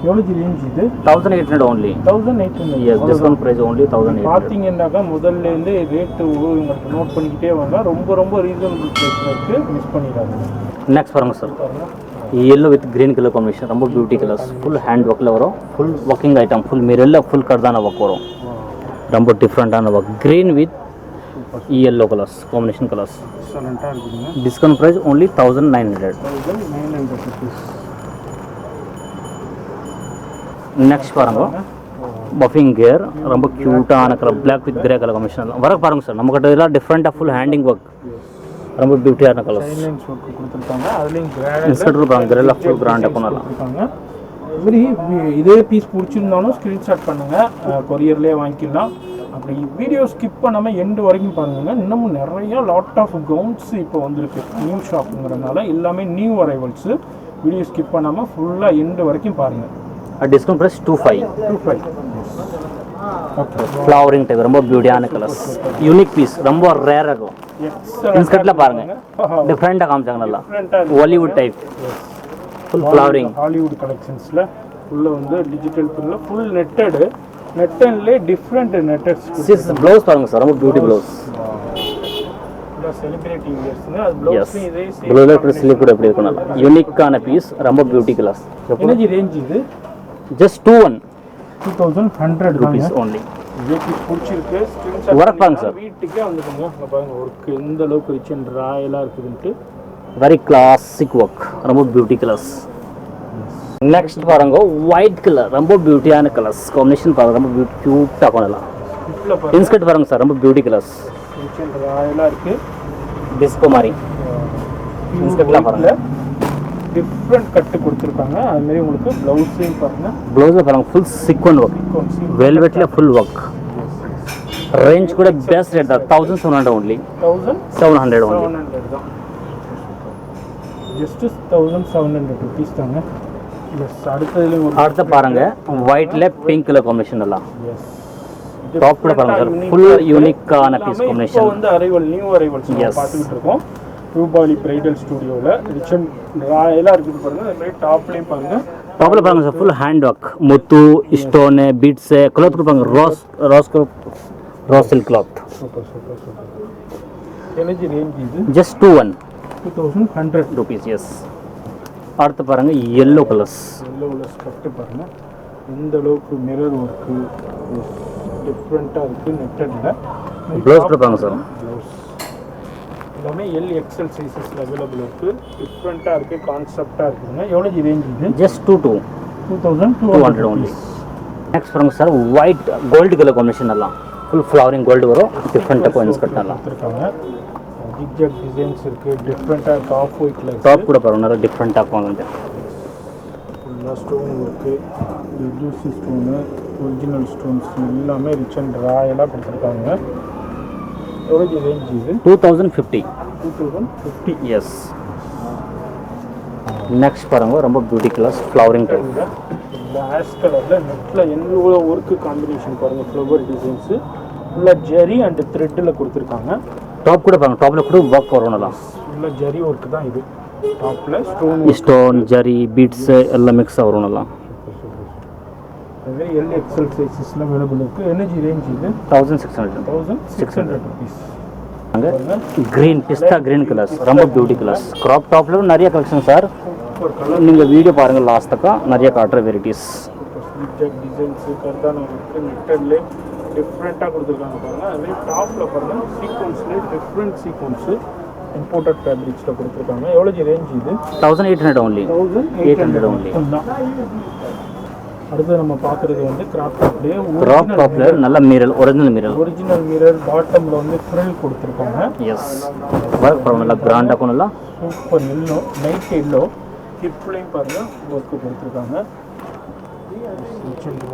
எவ்வளோ ரேஞ்ச் இது? 1800 only. 1800. Yes, discount price only 1800. பார்த்தீங்கன்னாக்கா முதல்லேருந்து ரேட்டு உங்களுக்கு நோட் பண்ணிக்கிட்டே வாங்க. ரொம்ப ரீசனபிள் ப்ரைஸில் இருக்குது. மிஸ் பண்ணிடாதீங்க. நெக்ஸ்ட் பாருங்க sir, yellow with green color combination. ரொம்ப பியூட்டி கலர்ஸ். ஃபுல் ஹேண்ட் ஒர்க்கில் வரும். Full working item. ஃபுல் மிரரில் ஃபுல் கர்தான ஒர்க் வரும். ரொம்ப டிஃப்ரெண்ட்டான work. green with yellow colours combination colours. எக்ஸலண்ட்டாக இருக்குதுங்க. Discount price only 1900. 1900 rupees. Next பாருங்க, பஃபிங் கியர். ரொம்ப க்யூட்டான colour. Black with grey colour combination வர பாருங்க சார். நம்ம கிட்ட இதெல்லாம் டிஃப்ரெண்ட்டாக ஃபுல் ஹேண்டிங் ஒர்க். ரொம்ப பியூட்டியான கலர்ஸ். சைலன்ஸ் ஒர்க் கொடுத்துருக்காங்க. அதுலேயும் இன்ஸ்கர்ட் இருப்பாங்க. கிரேல ஃபுல் கிராண்டாக பண்ணலாம். கொடுத்துருக்காங்க. இதுமாரி இதே பீஸ் பிடிச்சிருந்தாலும் ஸ்க்ரீன்ஷாட் பண்ணுங்கள். கொரியர்லேயே வாங்கிக்கலாம். அப்படி வீடியோ ஸ்கிப் பண்ணாமல் எண்டு வரைக்கும் பாருங்க. இன்னமும் நிறைய லாட் ஆஃப் கவுன்ஸ் இப்போ வந்திருக்கு. நியூ ஷாப்புங்கிறதுனால எல்லாமே நியூ அரைவல்ஸு. வீடியோ ஸ்கிப் பண்ணாமல் ஃபுல்லாக எண்டு வரைக்கும் பாருங்கள். Discount price 25. Okay. Flowering type ரொம்ப பியூட்டியான கலர்ஸ். Unique piece. ரொம்ப ரேராக இருக்கும். இன்ஸ்கர்ட்டில் பாருங்க டிஃப்ரெண்ட்டாக காமிச்சாங்க. நல்லா Bollywood type full flowering. Hollywood கலெக்ஷன்ஸில் ஃபுல்லாக வந்து டிஜிட்டல் பிரிண்டில் ஃபுல் நெட்டன்லேயே டிஃப்ரெண்ட் நெட்டட்ஸ். ப்ளவுஸ் பாருங்க சார். ரொம்ப பியூட்டி ப்ளவுஸ். செலிபிரிட்டி இயர்ஸ்ங்க. அது ப்ளவுஸ் இதே ப்ளவுஸ் ஸ்லீவ் கூட எப்படி இருக்கும். நல்லா யூனிக்கான பீஸ். ரொம்ப பியூட்டி கலர்ஸ். எனர்ஜி ரேஞ்ச் இது ஜஸ்ட் 2100 rupees only. இதுக்கு பிடிச்சிருக்கு. ஒர்க் பாருங்க சார். வீட்டுக்கே வந்துடுங்க. அங்கே பாருங்க ஒர்க் எந்த அளவுக்கு ரிச் அண்ட் ராயலாக இருக்குதுன்ட்டு. Very classic work. ரொம்ப பியூட்டி கலர்ஸ். நெக்ஸ்ட் பாருங்க, ஒயிட் கலர். ரொம்ப பியூட்டியான கலர்ஸ் காம்பினேஷன் பாருங்க. ரொம்ப க்யூட்டாக பண்ணலாம். இதில் பாருங்க இன்ஸ்கர்ட் பாருங்க சார். ரொம்ப பியூட்டி கலர்ஸ். ரிச் அண்ட் ராயலாக இருக்குது. டிஸ்கோ மாதிரி இன்ஸ்கர்ட்லாம் பாருங்க. டிஃப்ரெண்ட் கட்டு கொடுத்துருக்காங்க. அதுமாரி உங்களுக்கு ப்ளவுஸையும் பாருங்கள். ப்ளவுஸில் பாருங்க ஃபுல் சீக்வன் ஒர்க். வெல்வெட்டில் ஃபுல் ஒர்க். ரேஞ்ச் கூட பெஸ்ட் ரேட் தான். 1700 only. 1700 only. 1700 தான். ஜஸ்ட் 1700 rupees தாங்க. எஸ். அடுத்ததுல ஒரு அடுத்த பாருங்க, ஒயிட்ல பிங்க் கலர் காம்பினேஷன் எல்லாம். எஸ். டாப் கூட பாருங்க சார். ஃபுல் யூனிக்கான பீஸ் இப்போ காம்பினேஷன். வந்து அரைவல் நியூ அரைவல்ஸ் பார்த்துக்கிட்டு இருக்கோம். ரூபாலி பிரைடல் ஸ்டுடியோவில் ரிச் அண்ட் ராயலாக இருக்குது பாருங்க. அதுமாதிரி டாப்லேயும் பாருங்க. டாப்ல பாருங்க சார். Full hand work. முத்து ஸ்டோனு பீட்ஸ் கிளாத் கொடுப்பாங்க. ராஸ் சில்க் கிளாத். சூப்பர். எனர்ஜி ரேஞ்ச் இது ஜஸ்ட் 2100 rupees. எஸ். அடுத்து பாருங்க, எல்லோ கலர்ஸ். எல்லோவில் ஸ்கர்ட்டு பாருங்க. எந்த அளவுக்கு மிரர் ஒர்க்கு டிஃப்ரெண்ட்டாக இருக்குது. நெட்டடில் ப்ளவுஸ் கொடுப்பாங்க சார். ப்ளவுஸ் எல்லாமே எல் எக்ஸ்எல் சைஸஸில் அவைலபிள் இருக்குது. டிஃப்ரெண்ட்டாக இருக்குது. கான்செப்டாக இருக்குதுங்க. எவ்வளோ ரேஞ்ச் இது? Just 2200 only. நெக்ஸ்ட் பாருங்க sir, white gold colour combination எல்லாம். ஃபுல் ஃப்ளவரிங் கோல்டு வரும். டிஃப்ரெண்ட்டாக கோயின்ஸ் கட்டலாம். கொடுத்துருக்காங்க. ஜிக்ஜாக் டிசைன்ஸ் இருக்குது. டிஃப்ரெண்ட்டாக இருக்குது. ஆஃப் ஒயிட்டில் டாப் கூட பாருங்க. நல்லா டிஃப்ரெண்ட்டாக இருக்கும். ஃபுல்லாக stone work, juicy stone, original stones எல்லாமே ரிச் அண்ட் ராயலாக கொடுத்துருக்காங்க. எவ்வளோ ரேஞ்ச் இது? 2050. 2050. எஸ். நெக்ஸ்ட் பாருங்க, ரொம்ப பியூட்டி கலர்ஸ் ஃப்ளவரிங் டைப். இந்த ஆஷ் கலரில் நெட்டில் எவ்வளோ ஒர்க்கு காம்பினேஷன் பாருங்கள். ஃப்ளவர் டிசைன்ஸு ஃபுல்லாக ஜெரி அண்ட் த்ரெட்டில் கொடுத்துருக்காங்க. டாப் கூட பாருங்க. டாப்பில் கூட ஒர்க் வரும். நல்லா ஃபுல்லாக ஜெரி ஒர்க்கு தான் இது. டாப்பில் ஸ்டோன் ஜெரி பீட்ஸ் எல்லாம் மிக்ஸ் வரும். நல்லா அதுவே எல் எக்ஸ்எல் சைஸஸில் அவைலபிள் இருக்குது. எனர்ஜி ரேஞ்ச் இது 1600. 1600 rupees. கிரீன் பிஸ்தா கிரீன் கலர்ஸ். ரொம்ப பியூட்டி கலர்ஸ். கிராப் டாப்ல நிறைய கலெக்ஷன் சார். ஒரு கலர் நீங்கள் வீடியோ பாருங்கள் லாஸ்ட்டுக்கா. நிறைய காட்டுற வெரைட்டிஸ். டிசைன்ஸு கர்தானா இருக்குது. நெட்டட்லேயே டிஃப்ரெண்ட்டாக கொடுத்துருக்காங்க பாருங்கள். அதுமாதிரி டாப்பில் பாருங்கள் சீக்வன்ஸ்லேயே டிஃப்ரெண்ட் சீக்வன்ஸு இம்போர்ட்டட் ஃபேப்ரிக்ஸில் கொடுத்துருக்காங்க. எவ்வளோ ரேஞ்ச் இது? 1800 only. 1800 only. அடுத்து நம்ம பார்க்குறது வந்து கிராப் டாப்லேயே கிராப் டாப்பில் நல்ல மிரர். ஒரிஜினல் மிரர் பாட்டமில் வந்து ஃப்ரில் கொடுத்துருக்காங்க. எஸ். ஒர்க் பாருங்க. நல்லா கிராண்டாக நல்லா சூப்பர் எல்லோ, லைட் எல்லோ. ஹிப்லையும் பாருங்கள் ஒர்க்கு கொடுத்துருக்காங்க.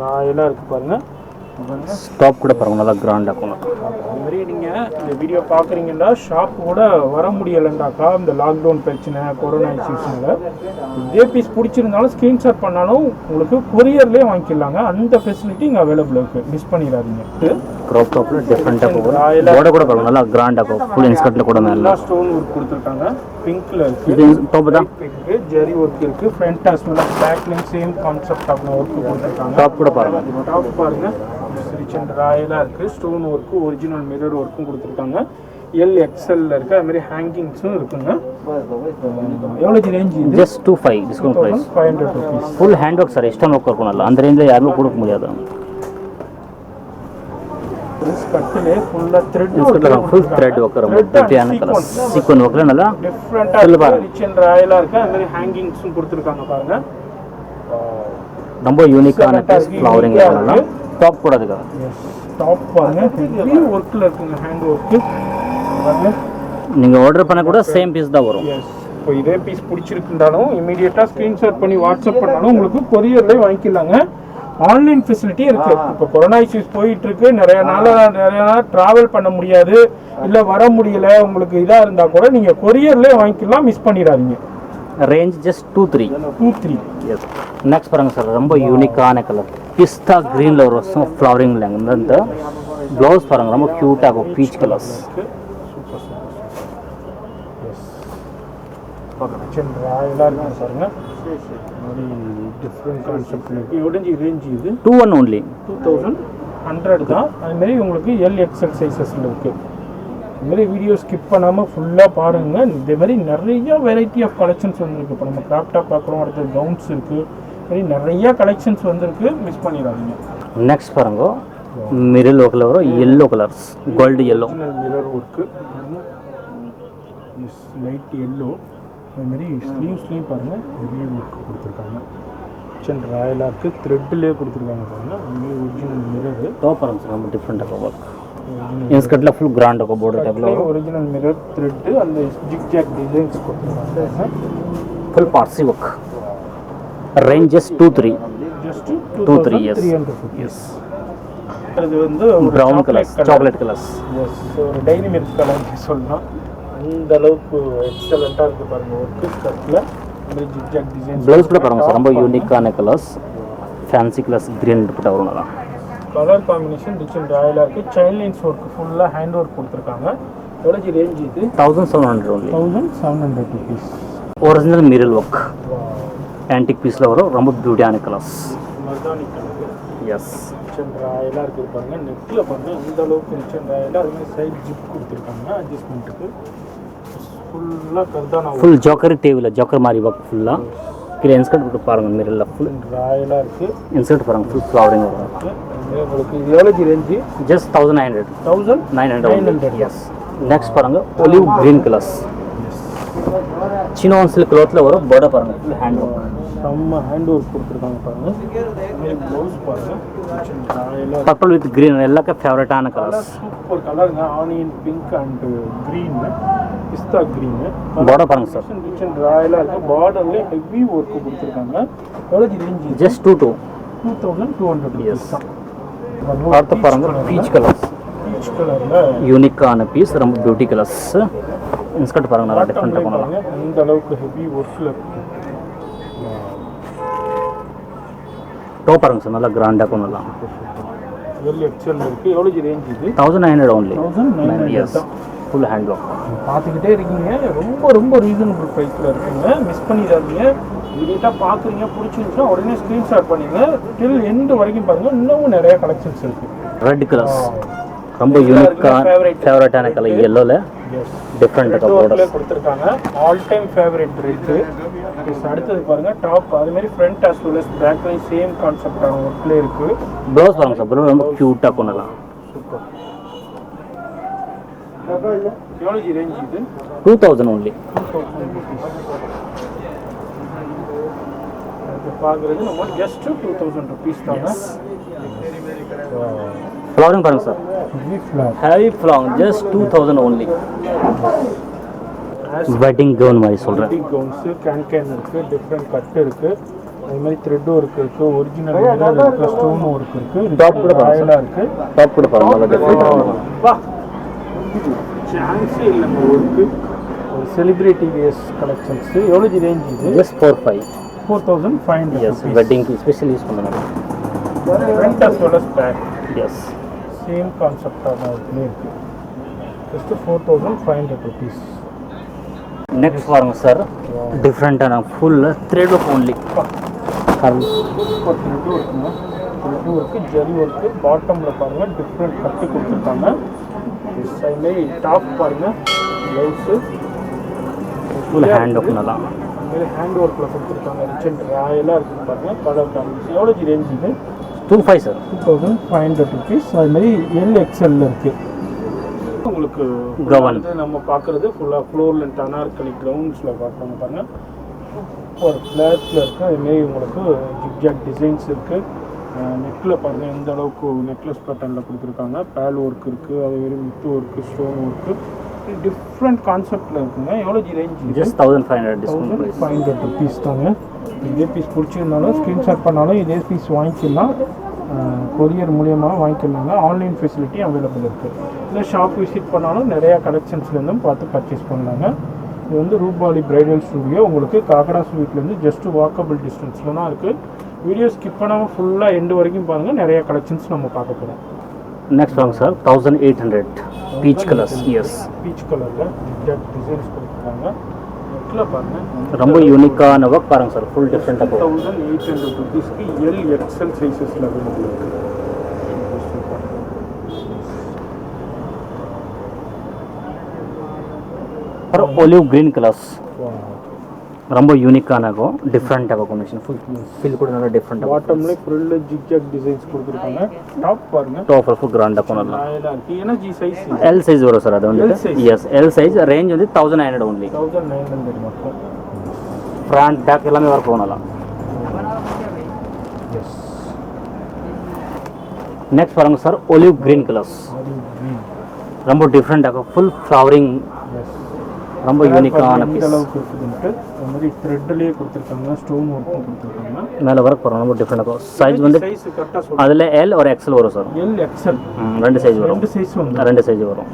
ராயலாக இருக்குது பாருங்கள். ஸ்டாப் கூட பாருங்க நல்லா கிராண்டாக இருக்கும். அது மாதிரி நீங்கள் இந்த வீடியோ பார்க்குறீங்கன்னா ஷாப் கூட வர முடியலைண்டாக்கா இந்த லாக்டவுன் பிரச்சனை கொரோனா இஷ்யூஸ்னால இதே பீஸ் பிடிச்சிருந்தாலும் ஸ்க்ரீன்ஷாட் பண்ணாலும் உங்களுக்கு கொரியர்லேயே வாங்கிக்கலாங்க. அந்த ஃபெசிலிட்டி இங்கே அவைலபிள் இருக்குது, மிஸ் பண்ணிடாதீங்க. க்ராப் டாப்பில் டிஃப்ரெண்ட்டாக போகும், போட கூட பாருங்க நல்லா கிராண்டாக இருக்கும். ஃபுல் இன்ஸ்கர்ட்டில் கூட மேலே ஸ்டோன் ஒர்க் கொடுத்துருக்காங்க, பிங்க்கில் இருக்குது. இது டாப் தான் இருக்குது, ஜெரி ஒர்க் இருக்குது, ஃப்ரண்ட் ஆஸ் வெல் அஸ் பேக்லையும் சேம் கான்செப்ட் ஆஃப் ஒர்க் கொடுத்துருக்காங்க. டாப் கூட பாருங்க, டாப் பாருங்கள் ரிச் அண்ட் ராயலாக இருக்குது. ஸ்டோன் ஒர்க்கு ஒரிஜினல் மிரர் ஒர்க்கும் கொடுத்துருக்காங்க. எல்எக்ஸ்எல்ல இருக்குது, அது மாதிரி ஹேங்கிங்ஸும் இருக்குங்க. எவ்வளோ range? Just 25 discount price, 500 rupees. Full hand work sir, stone work இருக்கும் நல்லா. அந்த ரேஞ்சில் யாருமே கொடுக்க முடியாது. கட்டிலே ஃபுல்லாக த்ரெட் ஃபுல் த்ரெட் ஒர்க் ரொம்ப பியூட்டியான கலர், சீக்வென்ஸ் ஒர்க்கில் நல்லா டிஃப்ரெண்ட்டாக பாருங்க. ரிச் அண்ட் ராயலாக இருக்குது, அது மாதிரி ஹேங்கிங்ஸும் கொடுத்துருக்காங்க பாருங்க. ரொம்ப யூனிக்கான பீஸ், ஃப்ளவரிங் நல்லா. டாப் கூட அதுக்கு டாப் பாருங்க, ஹெவி ஒர்க்கில் இருக்குங்க, ஹேண்ட் ஒர்க்கு பாருங்க. நீங்கள் ஆர்டர் பண்ண கூட சேம் பீஸ் தான் வரும். இப்போ இதே பீஸ் பிடிச்சிருக்குண்டாலும் இமீடியட்டாக ஸ்க்ரீன்ஷாட் பண்ணி வாட்ஸ்அப் பண்ணாலும் உங்களுக்கு கொரியர்லேயே வாங்கிக்கலாங்க. ஆன்லைன் ஃபெசிலிட்டி இருக்குது. இப்போ கொரோனா இஷ்யூஸ் போயிட்டு இருக்கு, நிறைய நாள் ட்ராவல் பண்ண முடியாது, இல்லை வர முடியல, உங்களுக்கு இதாக இருந்தால் கூட நீங்கள் கொரியர்லேயே வாங்கிக்கலாம், மிஸ் பண்ணிடாதீங்க. Range just 23. எஸ். நெக்ஸ்ட் பாருங்க சார், ரொம்ப யூனிக்கான கலர் பிஸ்தா க்ரீனில் ஒரு வருஷம் ஃப்ளவரிங்கில் இந்த ப்ளவுஸ் பாருங்க ரொம்ப க்யூட்டாக இருக்கும், பீச் கலர்ஸ். டிஃப்ரெண்ட் கான்செப்ட் இருக்குது. எவ்வளோ ரேஞ்ச் இது? 21 only. 2100 தான். அதுமாரி உங்களுக்கு எல்எக்ஸ்எல் சைஸஸில் இருக்குது. இதுமாரி வீடியோ ஸ்கிப் பண்ணாமல் ஃபுல்லாக பாருங்கள். இதேமாதிரி நிறைய வெரைட்டி ஆஃப் கலெக்ஷன்ஸ் வந்துருக்கு. இப்போ நம்ம கிராஃப்டாக பார்க்குறோம், அடுத்து கவுன்ஸ் இருக்குது, மாதிரி நிறைய கலெக்ஷன்ஸ் வந்துருக்கு, மிஸ் பண்ணிடாதீங்க. நெக்ஸ்ட் பாருங்க, மிரர் ஒர்க்கில் வரும் yellow colours, gold yellow mirror work, light yellow. அதுமாரி ஸ்லீவ்ஸ்லேயும் பாருங்கள் ஹெவி ஒர்க் கொடுத்துருக்காங்க. கிச்சன் ராயலாக இருக்குது, த்ரெட்லேயே கொடுத்துருக்காங்க பாருங்கள். அதுமாரி ஒரிஜினல் மிரரு. டாப் பாருங்க சார், ரொம்ப டிஃப்ரெண்ட்டாக ஒர்க். இன்ஸ்கர்ட்டில் ஃபுல் கிராண்ட் இருக்கும், border டைப்பில் வரும். ஒரிஜினல் மிரர் த்ரெட்டு, அந்த ஜிக்ஜாக் டிசைன்ஸ் கொடுத்துருக்காங்க. Full Parsi work. Range just 23. Just 23. Yes. Yes. அது வந்து brown colours, chocolate colours. Yes, ஒரு டைனி மில்க் கலர் சொல்லலாம். அந்த அளவுக்கு எக்ஸலண்ட்டாக இருக்குது பாருங்கள் ஒர்க்கு. ஸ்கர்ட்டில் இந்த ஜிக்ஜாக் டிசைன். ப்ளவுஸ் கூட பாருங்க சார், ரொம்ப யூனிக்கான கலர்ஸ், ஃபேன்சி கலர்ஸ், கிரீன் போட்டு வரும் நல்லா. கலர் காம்பினேஷன் ரிச் அண்ட் ராயலாக இருக்குது. சைல்ட் லைன்ஸ் ஒர்க்கு ஃபுல்லாக ஹேண்ட் ஒர்க் கொடுத்துருக்காங்க. எவ்வளோ ரேஞ்ச் இது? 1700 only. 1700 rupees. Original mirror work, antique பீஸில் வரும், ரொம்ப பியூட்டியான கலர்ஸ். மர்தானி கலர். எஸ். ரிச் அண்ட் ராயலாக இருக்குது பாருங்கள். நெக்கில் பாருங்கள் இந்த அளவுக்கு ரிச் அண்ட் ராயலாக. அதுமாதிரி சைட் ஜிப் கொடுத்துருக்காங்க அட்ஜஸ்ட்மெண்ட்டுக்கு. ஃபுல்லாக கர்தானா ஃபுல் ஜோக்கர் தேவையில்லை, ஜோக்கர் மாதிரி ஒர்க் ஃபுல்லாக. கீழே இன்ஸ்கர்ட் போட்டு பாருங்கள், மிரரில் ஃபுல் ராயலாக இருக்குது. இன்ஸ்கர்ட் பாருங்கள், ஃபுல் ஃப்ளவரிங் வரும். உங்களுக்கு இது எவ்வளோ ரேஞ்சு? ஜஸ்ட் 1900. 1900. எஸ். நெக்ஸ்ட் பாருங்கள், ஒலிவ் கிரீன் கலர்ஸ், சினோன் சில்க் க்ளாத்தில் வரும். border பாருங்கள், ஃபுல் ஹேண்ட் ஒர்க், செம்ம ஹேண்ட் ஒர்க் கொடுத்துருக்காங்க பாருங்கள். ப்ளவுஸ் பாருங்கள் ராயலாக. பர்பிள் வித் கிரீன் எல்லாருக்கும் ஃபேவரட்டான கலர்ஸ். சூப்பர் கலருங்க. Onion pink and green, pista green. border பாருங்கள் சார், ரிச் அண்ட் ராயலாக இருக்குது. பார்டர்லேயே ஹெவி ஒர்க்கு கொடுத்துருக்காங்க. எவ்வளோ ரேஞ்சு? ஜஸ்ட் 2200. எஸ். அடுத்து பாருங்கள், பீச் கலர்ஸ், பீச் கலரில் யூனிக்கான பீஸ், ரொம்ப பியூட்டி கலர்ஸ். இன்ஸ்கர்ட் பாருங்கள், நல்லா டிஃப்ரெண்ட்டாக பண்ணலாம். இந்த அளவுக்கு ஹெவி ஒர்க்கில் இருக்குது. டாப் பாருங்க சார், நல்லா கிராண்டாக பண்ணலாம். எல்எக்ஸ்எல் இருக்குது. எவ்வளோ ரேஞ்ச் இது? 1900 only. 1900. Yes. Full hand work. பார்த்துக்கிட்டே இருக்கீங்க, ரொம்ப ரொம்ப ரீசனபிள் ப்ரைஸில் இருக்குங்க, மிஸ் பண்ணிடாதீங்க. இமீடியட்டாக பார்க்குறீங்க, பிடிச்சிருந்துச்சுன்னா உடனே ஸ்க்ரீன்ஷாட் பண்ணிங்க. டில் எண்டு வரைக்கும் பாருங்கள், இன்னமும் நிறைய கலெக்ஷன்ஸ் இருக்குது. ரெட் கலர்ஸ், ரொம்ப யூனிக்கான ஃபேவரட்டான கலர், எல்லோவில் டிஃப்ரெண்ட்டாக border கொடுத்துருக்காங்க. All time favourite rate. அடுத்தது பாருங்கள் டாப், அதுமாரி ஃப்ரண்ட் as well as பேக்லையும் சேம் கான்செப்டான ஒர்க்லேயே இருக்குது. ப்ளவுஸ் பாருங்க சார், ப்ளவுஸ் ரொம்ப க்யூட்டாக கொள்ளலாம். சூப்பர். எவ்வளோ ரேஞ்ச் இது? 2000 only. 2000 rupees. பார்க்குறது நம்ம ஜஸ்ட் 2000 rupees தாங்க. ஃப்ளவரிங் பாருங்க sir, heavy flower, just 2000 only. Wedding gown மாதிரி சொல்கிறேன். வெட்டிங் கவுன்ஸு கேன் இருக்குது, டிஃப்ரெண்ட் கட் இருக்குது. அது மாதிரி த்ரெட் ஒர்க் இருக்குது, ஒரிஜினல் இருக்குது, ஸ்டோன் ஒர்க் இருக்குது, டாப் கூட ராயலாக இருக்குது. டாப் கூட பாருங்க, நல்லா டிஃப்ரெண்ட். வா சான்ஸே இல்லைங்க ஒர்க்கு. ஒரு செலிப்ரிட்டி வேஸ் கலெக்ஷன்ஸு. எவ்வளோ ரேஞ்ச் இது? ஜஸ்ட் 4,500. எஸ், வெட்டிங்க்கு ஸ்பெஷல் யூஸ் பண்ணுங்க. Front as well as back. Yes, same கான்செப்டாக தான் இருக்குது. Just 4,500 rupees. நெக்ஸ்ட் பாருங்க சார், டிஃப்ரெண்ட்டான full thread work only. Super thread ஒர்க்குங்க. Thread work, zari work. பாட்டமில் பாருங்கள் டிஃப்ரெண்ட் கட்டு கொடுத்துருக்காங்க. அதுமாரி டாப் பாருங்கள், ப்ளவுஸு ஃபுல் ஹேண்ட் ஒர்க் நல்லா அதுமாரி ஹேண்ட் ஒர்க்கில் கொடுத்துருக்காங்க. ரிச் அண்ட் ராயலாக இருக்குது பாருங்கள். Colour combination. எவ்வளோ ரேஞ்ச் இது? 25 சார். 2,500 rupees. அதுமாதிரி எல்எக்ஸ்எல் இருக்குது. உங்களுக்கு கவன் நம்ம பார்க்குறது ஃபுல்லாக ஃப்ளோர் லென்த் அனார்கலி க்ரௌண்ட்ஸில் பார்க்குறாங்க பாருங்கள். ஒரு ஃப்ளாட்டில் இருக்குது. அதுமாரி உங்களுக்கு ஜிக்ஜாக் டிசைன்ஸ் இருக்குது. நெக்கில் பாருங்கள் எந்த அளவுக்கு நெக்லஸ் பேட்டர்னில் கொடுத்துருக்காங்க. பேல் ஒர்க் இருக்குது, அதுமாரி முத்து ஒர்க்கு, ஸ்டோன் ஒர்க்கு. டிஃப்ரெண்ட் கான்செப்டில் இருக்குங்க. எவ்வளோ ரேஞ்ச்? Just 1,500 discount. 1,500 rupees தாங்க. இதே பீஸ் பிடிச்சிருந்தாலும் ஸ்க்ரீன்ஷாட் பண்ணாலும் இதே பீஸ் வாங்கிக்கலாம். கொரியர் மூலியமாக வாங்கிக்கலாங்க. ஆன்லைன் ஃபெசிலிட்டி அவைலபிள் இருக்குது. இல்லை ஷாப் விசிட் பண்ணாலும் நிறையா கலெக்ஷன்ஸ்லேருந்தும் பார்த்து பர்ச்சேஸ் பண்ணலாங்க. இது வந்து ரூபாலி பிரைடல் ஸ்டுடியோ. உங்களுக்கு காக்கடா ஸ்வீட்லேருந்து ஜஸ்ட் வாக்கபிள் டிஸ்டன்ஸில் தான் இருக்குது. வீடியோ ஸ்கிப் பண்ணாமல் ஃபுல்லாக எண்டு வரைக்கும் பாருங்கள். நிறையா கலெக்ஷன்ஸ் நம்ம பார்க்க போகிறோம். நெக்ஸ்ட் வாங்க sir, 1,800 peach colours. Yes, peach கலரில் டிசைன்ஸ் கொடுத்துருக்காங்க. நெக்கில் பாருங்கள் ரொம்ப யூனிக்கான ஒர்க் பாருங்கள் சார். ஃபுல் டிஃப்ரெண்ட்டாக போகும். 1,800 rupeesக்கு எல்எக்ஸ்எல் சைஸஸில் அவைலபிள் இருக்குது. அப்புறம் ஒலிவ் கிரீன் கலர்ஸ் ரொம்ப யூனிக்கான இருக்கும். டிஃப்ரெண்ட்டாக காம்பினேஷன். ஃபுல் ஃபீல் கூட நல்லா டிஃப்ரெண்ட்டாக. பாட்டம்ல ஃபுல் ஜிக்ஜாக் டிசைன்ஸ் கொடுத்துருக்காங்க. டாப் பாருங்க, டாப் ஃபுல் கிராண்டாக போனலாம். ராயலா இருக்கு. எனர்ஜி சைஸ் எல் சைஸ் வரும் சார். அது வந்து எஸ், எல் சைஸ். ரேஞ்ச் வந்து 1,900 ஒன்லி. 1,900 மட்டும். ஃப்ரண்ட் பேக் எல்லாமே ஒர்க் பண்ணலாம். எஸ். நெக்ஸ்ட் பாருங்க சார், ஒலிவ் கிரீன் கலர்ஸ். ரொம்ப டிஃப்ரெண்ட்டாக ஃபுல் ஃப்ளவரிங். எஸ். ரொம்ப யூனிக்கான இந்த அளவுக்கு இருக்குதுன்ட்டு அது மாதிரி த்ரெட்லேயே கொடுத்துருக்காங்க. ஸ்டோன் ஒர்க்கும் கொடுத்துருக்காங்க. மேலே ஒர்க் போகிறோம். ரொம்ப டிஃப்ரெண்ட்டாக சைஸ் வந்து சைஸ் கரெக்டாக சொல்லுங்கள். அதில் எல் ஒரு எக்ஸல் வரும் சார். எல்எக்ஸ்எல் ரெண்டு சைஸ் வரும். 2 சைஸ் வந்து 2 சைஸ் வரும்.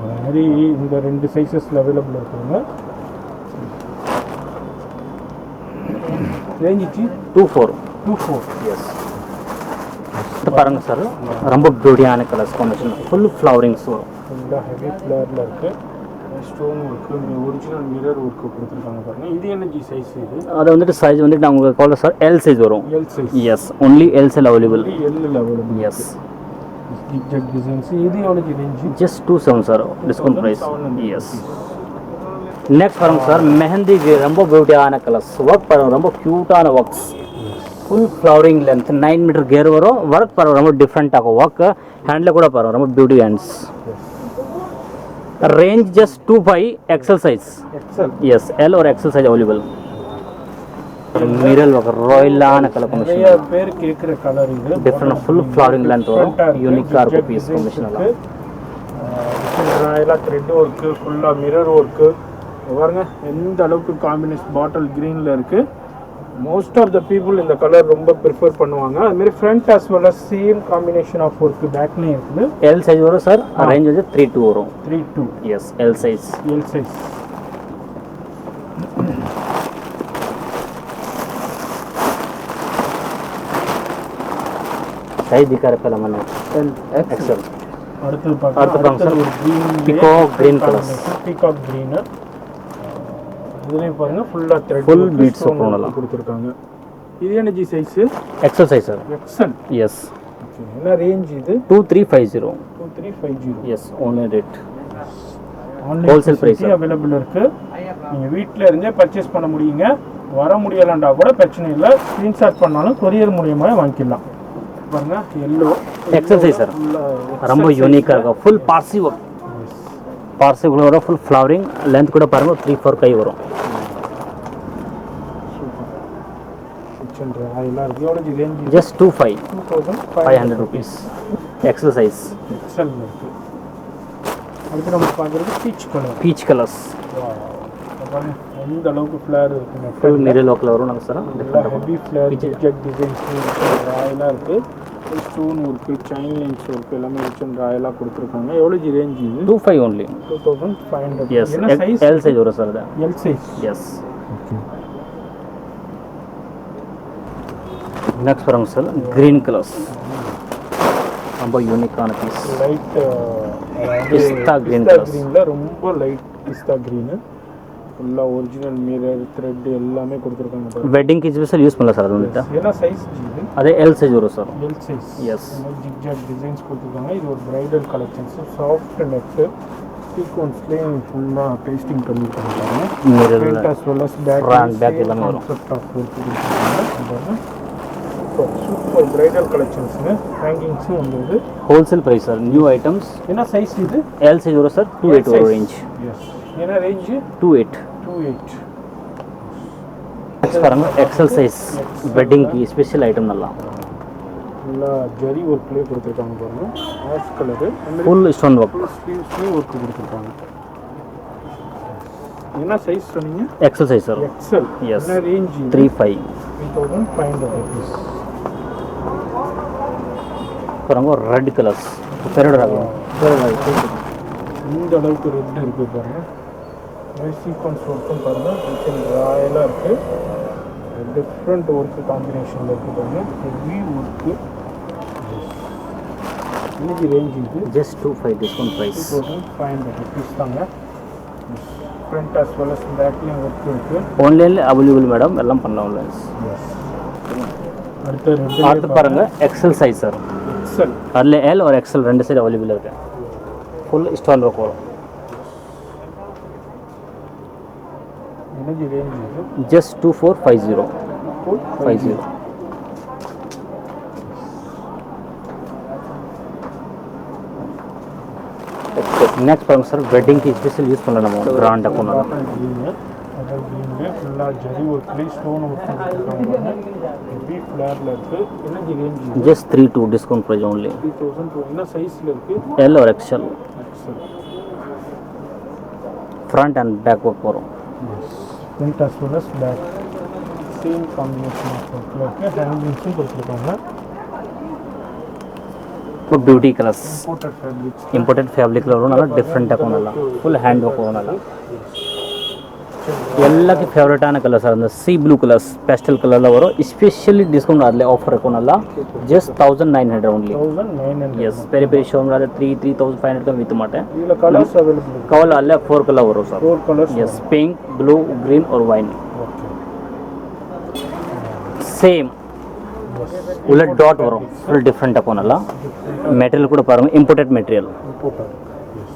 அது மாதிரி இந்த 2 சைஸஸில் அவைலபிள் இருக்குதுங்க. ரேஞ்சிச்சு 24. எஸ். பாருங்க சார், ரொம்ப பியூட்டியான கலர்ஸ் காம்பினேஷன். ஃபுல் ஃப்ளவரிங்ஸ் வரும். ஃபுல்லாக ஹெவி ஃப்ளவரில் இருக்குது. Stone work, original mirror work கொடுத்துருக்காங்க பாருங்க. இது எனர்ஜி சைஸ் இது? அது வந்துட்டு சைஸ் வந்துட்டு நான் உங்களுக்கு கால் சார் எல் சைஸ் வரும். L size. Yes, only L size available. எல்லில் அவைலபிள். எஸ். Zigzag designs. இது எவ்வளோ range? Just 27 sir discount price. Yes. Next பாருங்க சார், மெஹந்தி ரொம்ப பியூட்டியான கலர்ஸ். ஒர்க் பாருங்க, ரொம்ப க்யூட்டான works. Full flowering length 9 metre கேர் வரும். ஒர்க் பாருங்க ரொம்ப டிஃப்ரெண்ட்டாகும். ஒர்க் ஹேண்டில் கூட பாருங்க ரொம்ப beauty hands. Range just 25 XL size. Yes, L और XL size available. Mirror work royal आना कलर कॉम्बिनेशन. நிறைய பேர் கேக்குற கலர் இது. டிஃபரண்ட் ஃபுல் ஃப்ளவரிங் லென்த் வரும். யூனிக்கா இருக்கும் பீஸ் காம்பினேஷன் எல்லாம். ராயலா த்ரெட் ஒர்க், ஃபுல்லா மிரர் ஒர்க். பாருங்க எந்த அளவுக்கு காம்பினேஷன். பாட்டில் கிரீன்ல இருக்கு. மோஸ்ட் ஆஃப் த பீப்புள் இந்த கலர் ரொம்ப ப்ரிஃபர் பண்ணுவாங்க. அது மாதிரி front as well as same combination of work பேக்லயும் இருக்குது. எல் சைஸ் வரும் சார். ரேஞ்ச் வந்து 32 வரும். 32. Yes, L size. L size. Size दिखा रहा पहला मैंने एल एक्सेल. அடுத்து பார்க்கலாம் சார், ஒரு peacock green colours. Peacock green. இதுலயும் பாருங்க ஃபுல்லா த்ரெட் ஃபுல் பீட்ஸ் போனலாம் கொடுத்திருக்காங்க. இது எனர்ஜி size? XL size sir. XL. Yes. என்ன ரேஞ்ச் இது? 2350. 2350. Yes, online rate. Online wholesale price available இருக்கு. நீங்க வீட்ல இருந்தே பர்ச்சேஸ் பண்ண முடியுங்க. வர முடியலண்டா கூட பிரச்சனை இல்லை. ஸ்கிரீன்ஷாட் பண்ணாலும் கொரியர் மூலமா வாங்கிக்கலாம். பாருங்க yellow एक्सेल साइज सर. ரொம்ப யூனிக்கா இருக்கும். Full Parsi work. பார்சி குள்ள வர ஃபுல் ஃப்ளவரிங் லென்த் கூட பாருங்க 3-4 கை வரும். Just 2,500 rupees. XL size. அடுத்து நம்ம பார்க்குறது பீச் கலர். Beach colours. எந்த அளவுக்கு ஃப்ளேர் இருக்குங்க, ஃபுல் மிரர் ஒர்க்கில் வரும் நாங்கள் சார். நல்லா ஹெவி ஃப்ளேர் ஜிக்ஜாக் டிசைன்ஸ் ராயலாக இருக்குது. Stone work, chain lines work எல்லாமே வச்சு ராயலாக கொடுத்துருக்காங்க. எவ்வளோ ரேஞ்ச் இது? 25 only. 2500. எஸ், என்ன சைஸ்? எல் சைஸ் வரும் சார் அது. L size. எஸ். நெக்ஸ்ட் பாருங்க சார், க்ரீன் கலர்ஸ் ரொம்ப யூனிக்கான piece. Light pista green pista colours. க்ரீனில் ரொம்ப லைட் பிஸ்தா க்ரீனு. ஃபுல்லாக ஒரிஜினல் மிரர் த்ரெட் எல்லாமே கொடுத்துருக்காங்க. வெட்டிங்க்கு ஸ்பெஷல் யூஸ் பண்ணல சார் அது வந்துட்டு. என்ன சைஸ் இது? அதே எல் சைஸ் வரும் sir. L size. Yes. Zigzag designs கொடுத்துருக்காங்க. இது ஒரு பிரைடல் கலெக்ஷன்ஸ். சாஃப்ட் நெட்டு சீக்வன்ஸ்லேயே ஃபுல்லாக பேஸ்டிங் பண்ணியிருக்காங்க. Mirror as well as back front back எல்லாமே வரும். கான்செப்ட் ஆஃப் கொடுத்துருக்காங்க. சூப்பர் பிரைடல் கலெக்ஷன்ஸுங்க. ஹேங்கிங்ஸும் வந்தது. Wholesale price sir. New items. என்ன சைஸ் இது? எல் சைஸ் வரும் சார். 28 வரும் ரேஞ்ச். எஸ். என்ன ரேஞ்சு? 28. 28. நெக்ஸ்ட் பாருங்க, எக்ஸல் சைஸ் வெட்டிங்க்கு ஸ்பெஷல் ஐட்டம் நல்லா நல்லா ஜரி ஒர்க்லேயே கொடுத்துருக்காங்க பாருங்க. Ash colour full stone work. ஸ்லீவ்ஸ்லேயும் ஒர்க் கொடுத்துருக்காங்க. என்ன சைஸ் சொன்னீங்க? XL size sir. XL. Yes. என்ன ரேஞ்ச்? 35. 3500 rupees. பாருங்க ரெட் கலர்ஸ் ஃபெரட் ஆகும். இந்த அளவுக்கு ரெட் இருக்குது பாருங்க. சீக்வன்ஸ் ஒர்க்கும் பாருங்கள் ராயலாக இருக்குது. டிஃப்ரெண்ட் ஒர்க்கு காம்பினேஷனில் இருக்குது பாருங்கள். Heavy work. இன்னைக்கு ரேஞ்ச் இது ஜஸ்ட் 25 டிஸ்கவுண்ட் ப்ரைஸ். 2500 rupees தாங்க. ஃப்ரண்ட் as well as பேக்லேயும் ஒர்க் இருக்குது. ஆன்லைனில் அவைலபிள் மேடம், எல்லாம் பண்ணலாம். அடுத்து பாருங்க, எக்ஸல் சைஸ் சார். எக்ஸல். அதில் எல் ஒரு எக்ஸல் ரெண்டு சைடு அவைலபிள் இருக்கு. ஃபுல் ஸ்டோன் ஒர்க் வரும். இன்னைக்கு ரேஞ்ச் இது ஜஸ்ட் 2450. 50. நெக்ஸ்ட் பாருங்க சார், வெட்டிங்க்கு ஸ்பெஷல் யூஸ் பண்ணலாம் நம்ம கிராண்டாக கொண்டு ஃபுல்லாக ஜரி ஒர்க்லேயே ஸ்டோன் ஒர்க் கொடுத்துருக்காங்க. ஹெவி ஃப்ளேரில் இருக்குது. இன்னைக்கு range just 32 discount price only. 3000. என்ன சைஸில் இருக்குது? எல் ஒரு XL. XL. Front and back work வரும். Front as well as back same combination of ஒர்க்கில் இருக்குது. ஹேங்கிங்ஸும் கொடுத்துருக்காங்க. Beauty colours imported fabrics. Imported ஃபேப்ரிக்கில் வரும். நல்லா டிஃப்ரெண்ட்டாக கொண்டலாம். ஃபுல் ஹேண்ட் ஒர்க் வரும். நல்லா ಎಲ್ಲಕ್ಕೆ ಫೇವ್ರೇಟಾன ಕಲರ್ ಸರ್. அந்த ಸಿ ಬ್ಲೂ ಕಲರ್ಸ್ ಪೇಸ್ಟಲ್ ಕಲರ್ல வரும். ஸ்பெஷலி டிஸ்கவுண்ட் அதில் ஆஃபர் இருக்கும். நல்லா ஜஸ்ட் 1900 only. 1900. எஸ். பெரிய பெரிய ஷோரூம்ல 3500 விற்க மாட்டேன். இதில் கலர்ஸ் அவைலபிள் இருக்கு. கவல் அல்ல 4 கலர் வரும் sir. 4 colours. Yes. Pink, blue, green और वाइन. ஓகே. சேம் உள்ள டாட் வரும். ஃபுல் டிஃப்ரெண்ட்டாக போனலாம். மெட்டீரியல் கூட பாருங்கள், இம்போர்ட்டட் மெட்டீரியல். இம்போர்ட்டட்.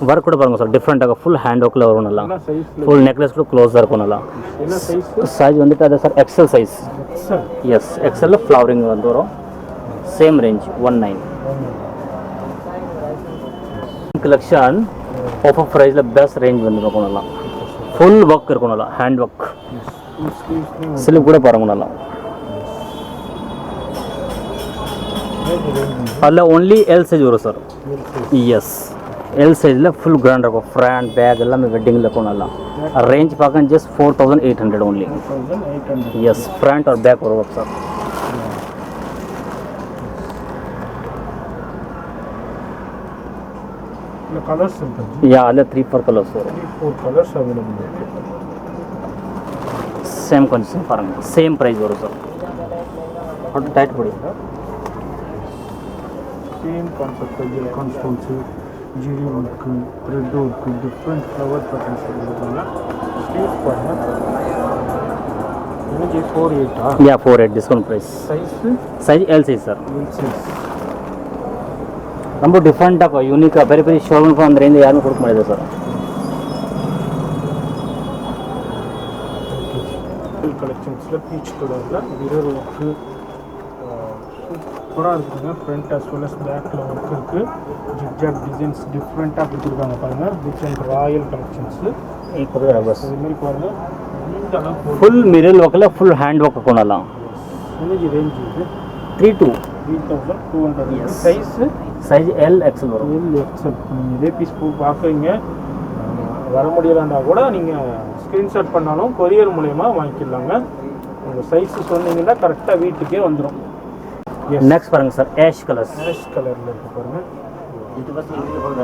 ஒர்க் கூட பாருங்கள் சார், டிஃப்ரெண்ட்டாக ஃபுல் ஹேண்ட் ஒர்க்கில் வரும். நல்லா என்ன சைஸில்? ஃபுல் நெக்லஸ் கூட க்ளோஸாக இருக்கும். நல்லா என்ன சைஸ்? சைஸ் வந்துட்டு அது sir XL size. XL. Yes. எக்ஸலில் ஃப்ளவரிங் வந்து வரும். Same range 19. கலெக்ஷன் ஆஃபர் ப்ரைஸில் பெஸ்ட் ரேஞ்ச் வந்து இருக்கும். நல்லா ஃபுல் ஒர்க் இருக்கும். நல்லா ஹேண்ட் ஒர்க். ஸ்லீவ் கூட பாருங்க. நல்லா அதில் ஒன்லி எல் சைஸ் வரும் சார். எஸ். எல் சைஸில் ஃபுல் கிராண்ட் இருக்கும். ஃப்ரண்ட் பேக் எல்லாமே வெட்டிங்கில் இருக்கும். நல்லா ரேஞ்ச் பார்க்க ஜஸ்ட் 4800 only. 4800. எஸ். ஃப்ரண்ட் और बैक வரும் சார். இந்த கலர்ஸ் இருக்கு. யா அதில் 3-4 கலர்ஸ் வரும். 3-4 கலர்ஸ் அவைலபிள் இருக்கு. சேம் கண்டிஷன் பாருங்கள். சேம் ப்ரைஸ் வரும் சார். கொஞ்சம் டைட் பிடிக்கும். Same concept. ஜெல்கான் stones, zari work, thread work, different flower patterns கொடுத்துருக்காங்க. ஸ்லீவ்ஸ் பாருங்கள். இன்னைக்கு 48. Yeah 48 discount price. Size? Size L size sir. L size. ரொம்ப டிஃப்ரெண்ட்டாக யூனிக்காக பெரிய பெரிய ஷோரூம் அந்த ரேஞ்சில் யாரும் கொடுக்க முடியாது சார். கலெக்ஷன்ஸில் பீச் கலரில் மிரர் ஒர்க்கு சூப்பராக இருக்குதுங்க. ஃப்ரண்ட் as well as பேக்கில் ஒர்க் இருக்குது. ஜிக்ஜாக் டிசைன்ஸ் டிஃப்ரெண்ட்டாக கொடுத்துருக்காங்க பாருங்கள். Different royal collections. இதுமாரி பாருங்கள். இந்த அளவுக்கு ஃபுல் மிரர் ஒர்க்கில் ஃபுல் ஹேண்ட் ஒர்க் கொண்டலாம். இன்னைக்கு ரேஞ்ச் இது 3200. சைஸு? சைஸ் எல் எக்ஸல் வரும். L XL. நீங்கள் இதே பீஸ் பார்க்குறீங்க, வர முடியலாண்டா கூட நீங்கள் ஸ்க்ரீன்ஷாட் பண்ணாலும் கொரியர் மூலயமா வாங்கிக்கலாங்க. உங்கள் சைஸ் சொன்னீங்கன்னா கரெக்டாக வீட்டுக்கே வந்துடும். நெக்ஸ்ட் பாருங்க சார், ஆஷ் கலர்ஸ். ஆஷ் கலரில் இருக்கு பாருங்கள். இது பஸ் இன்க்ளூட்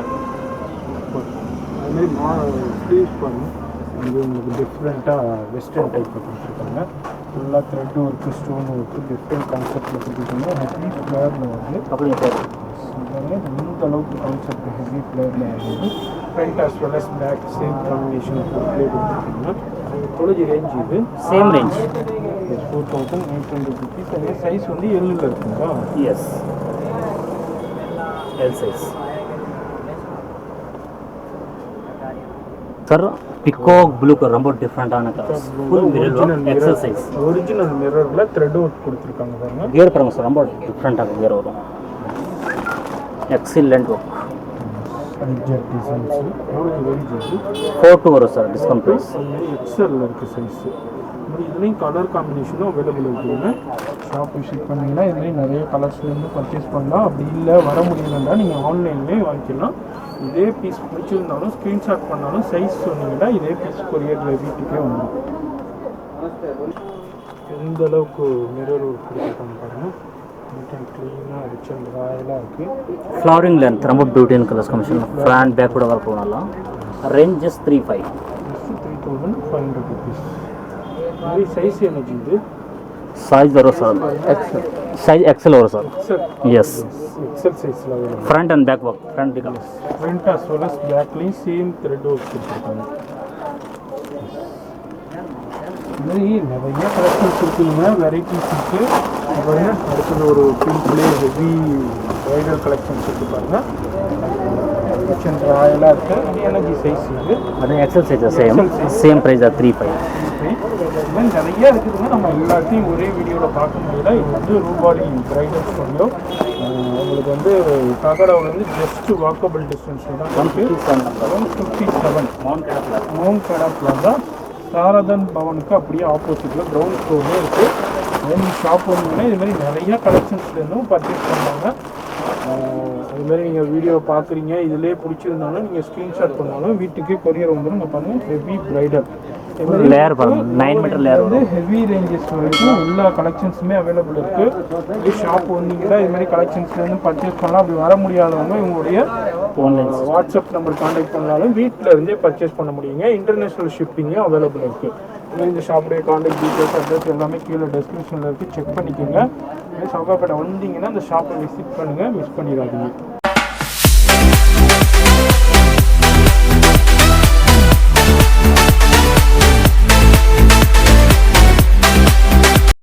அதுமாதிரி ஸ்லீவ் பண்ணி இது உங்களுக்கு டிஃப்ரெண்ட்டாக வெஸ்டர்ன் டைப்பில் கொடுத்துருக்காங்க. ஃபுல்லாக thread work, stone work, different கான்செப்டில் கொடுத்துருக்காங்க. ஹெவி ஃப்ளேரில் வந்து அப்படிங்க சார். இந்த அளவுக்கு கான்செப்ட் ஹெவி ஃப்ளேரில் வந்து front as well as back same combination play கொடுத்துருக்காங்க. தொலைஜி ரேஞ்ச் இது சேம் ரேஞ்ச் 4800 ருபீஸ். அதே சைஸ் வந்து எல்லில் இருக்குங்களா? Yes, L size. Sir peacock blue colour ரொம்ப டிஃப்ரெண்டான colours. Full mirror XL size. Original மிரரில் த்ரெட் ஒர்க் கொடுத்துருக்காங்க பாருங்க. கியர் பாருங்க சார், ரொம்ப டிஃப்ரெண்டாக கியர் வரும். Excellent work. ஜெட் டிசைன்ஸ் எவ்வளோ ரேஞ்ச் இது? 4 வரும் சார் டிஸ்கவுண்ட் ப்ரைஸ். எக்ஸலில் இருக்குது சைஸு. இதுலேயும் கலர் காம்பினேஷனும் அவைலபிள் இருக்குதுங்க. ஷாப் விசிட் பண்ணிங்கன்னா இதுலேயும் நிறைய கலர்ஸ்லேருந்து பர்ச்சேஸ் பண்ணலாம். அப்படி இல்லை வர முடியலன்னா நீங்கள் ஆன்லைன்லேயே வாங்கிக்கலாம். இதே பீஸ் பிடிச்சிருந்தாலும் ஸ்க்ரீன்ஷாட் பண்ணாலும் சைஸ் சொன்னீங்கன்னா இதே பீஸ் கொரியரில் வீட்டுக்கே வந்துடும். எந்த அளவுக்கு மிரர் ஒர்க் கொடுத்துருக்காங்க பாருங்கள். நீட் அண்ட் க்ளீனாக ரிச் அண்ட் ராயலாக இருக்குது. ஃப்ளவரிங் லென்த் ரொம்ப பியூட்டியான கலர்ஸ் காம்பினேஷன். ஃப்ரண்ட் பேக் கூட ஒர்க் பண்ணலாம். Range just 3500. 3500 ருபீஸ். இது சைஸ் என்னது? இது சைஸ் வரும் சார், சைஸ் எக்ஸல் வரும் சார். எஸ், எக்ஸல் சைஸில் வரும். Front and back work. Front colours, front as well as பேக்லேயும் சேம் த்ரெட் ஒர்க் கொடுத்துருக்காங்க. இதுமாதிரி நிறைய கலெக்ஷன்ஸ் இருக்குதுங்க, வெரைட்டிஸ் இருக்குது. பாருங்க, அடுத்தது ஒரு பிங்க்லேயே ஹெவி ப்ரைடல் கலெக்ஷன்ஸ் இருக்குது பாருங்கள். கிச்சன் ராயலாக இருக்குது. அது எனர்ஜி சைஸ் இது. அது எக்ஸல் சைஸ் சேம் ப்ரைஸ் 3500. இது மாதிரி நிறைய இருக்குதுங்க. நம்ம எல்லாத்தையும் ஒரே வீடியோவில் பார்க்க முடியல. இது வந்து ரூபாரி பிரைடல் ஸ்டுடியோ. உங்களுக்கு வந்து காக்கடாவிலேருந்து ஜஸ்ட் வாக்கபிள் டிஸ்டன்ஸில் தான் இருக்குது. 157 மவுண்ட் கடா பிளாசா, சாரதன் பவனுக்கு அப்படியே ஆப்போசிட்டில் கிரவுண்ட் ஃப்ளோர்லேயே இருக்குது. நீங்கள் ஷாப் வந்தீங்கன்னா இதுமாதிரி நிறைய கலெக்ஷன்ஸ்லேருந்தும் பர்ச்சேஸ் பண்ணுவாங்க. அதுமாதிரி நீங்கள் வீடியோ பார்க்குறீங்க, இதிலே பிடிச்சிருந்தாலும் நீங்கள் ஸ்க்ரீன்ஷாட் பண்ணாலும் வீட்டுக்கே கொரியர் வந்துடும். இங்கே பாருங்கள், ஹெவி பிரைடல் லேயர் பாருங்க, 9 மீட்டர் லேயர் வந்து ஹெவி ரேஞ்சஸ் வரைக்கும் எல்லா கலெக்ஷன்ஸுமே அவைலபிள் இருக்குது. இது ஷாப் வந்தீங்கன்னா இதுமாதிரி கலெக்ஷன்ஸ்லேருந்து பர்ச்சேஸ் பண்ணலாம். அப்படி வர முடியாதவங்க உங்களுடைய வாட்ஸ்அப் நம்பர் கான்டாக்ட் பண்ணாலும் வீட்டில் இருந்தே பர்ச்சேஸ் பண்ண முடியுங்க. இன்டர்நேஷ்னல் ஷிப்பிங்கும் அவைலபிள் இருக்குது. இந்த ஷாப்புடைய கான்டாக்ட் டீட்டெயில்ஸ், அட்ரஸ் எல்லாமே கீழே டெஸ்கிரிப்ஷனில் இருக்குது. செக் பண்ணிக்கோங்க. சவுகாப்பேட்டை வந்தீங்கன்னா அந்த ஷாப்பை விசிட் பண்ணுங்கள், மிஸ் பண்ணிடாதீங்க.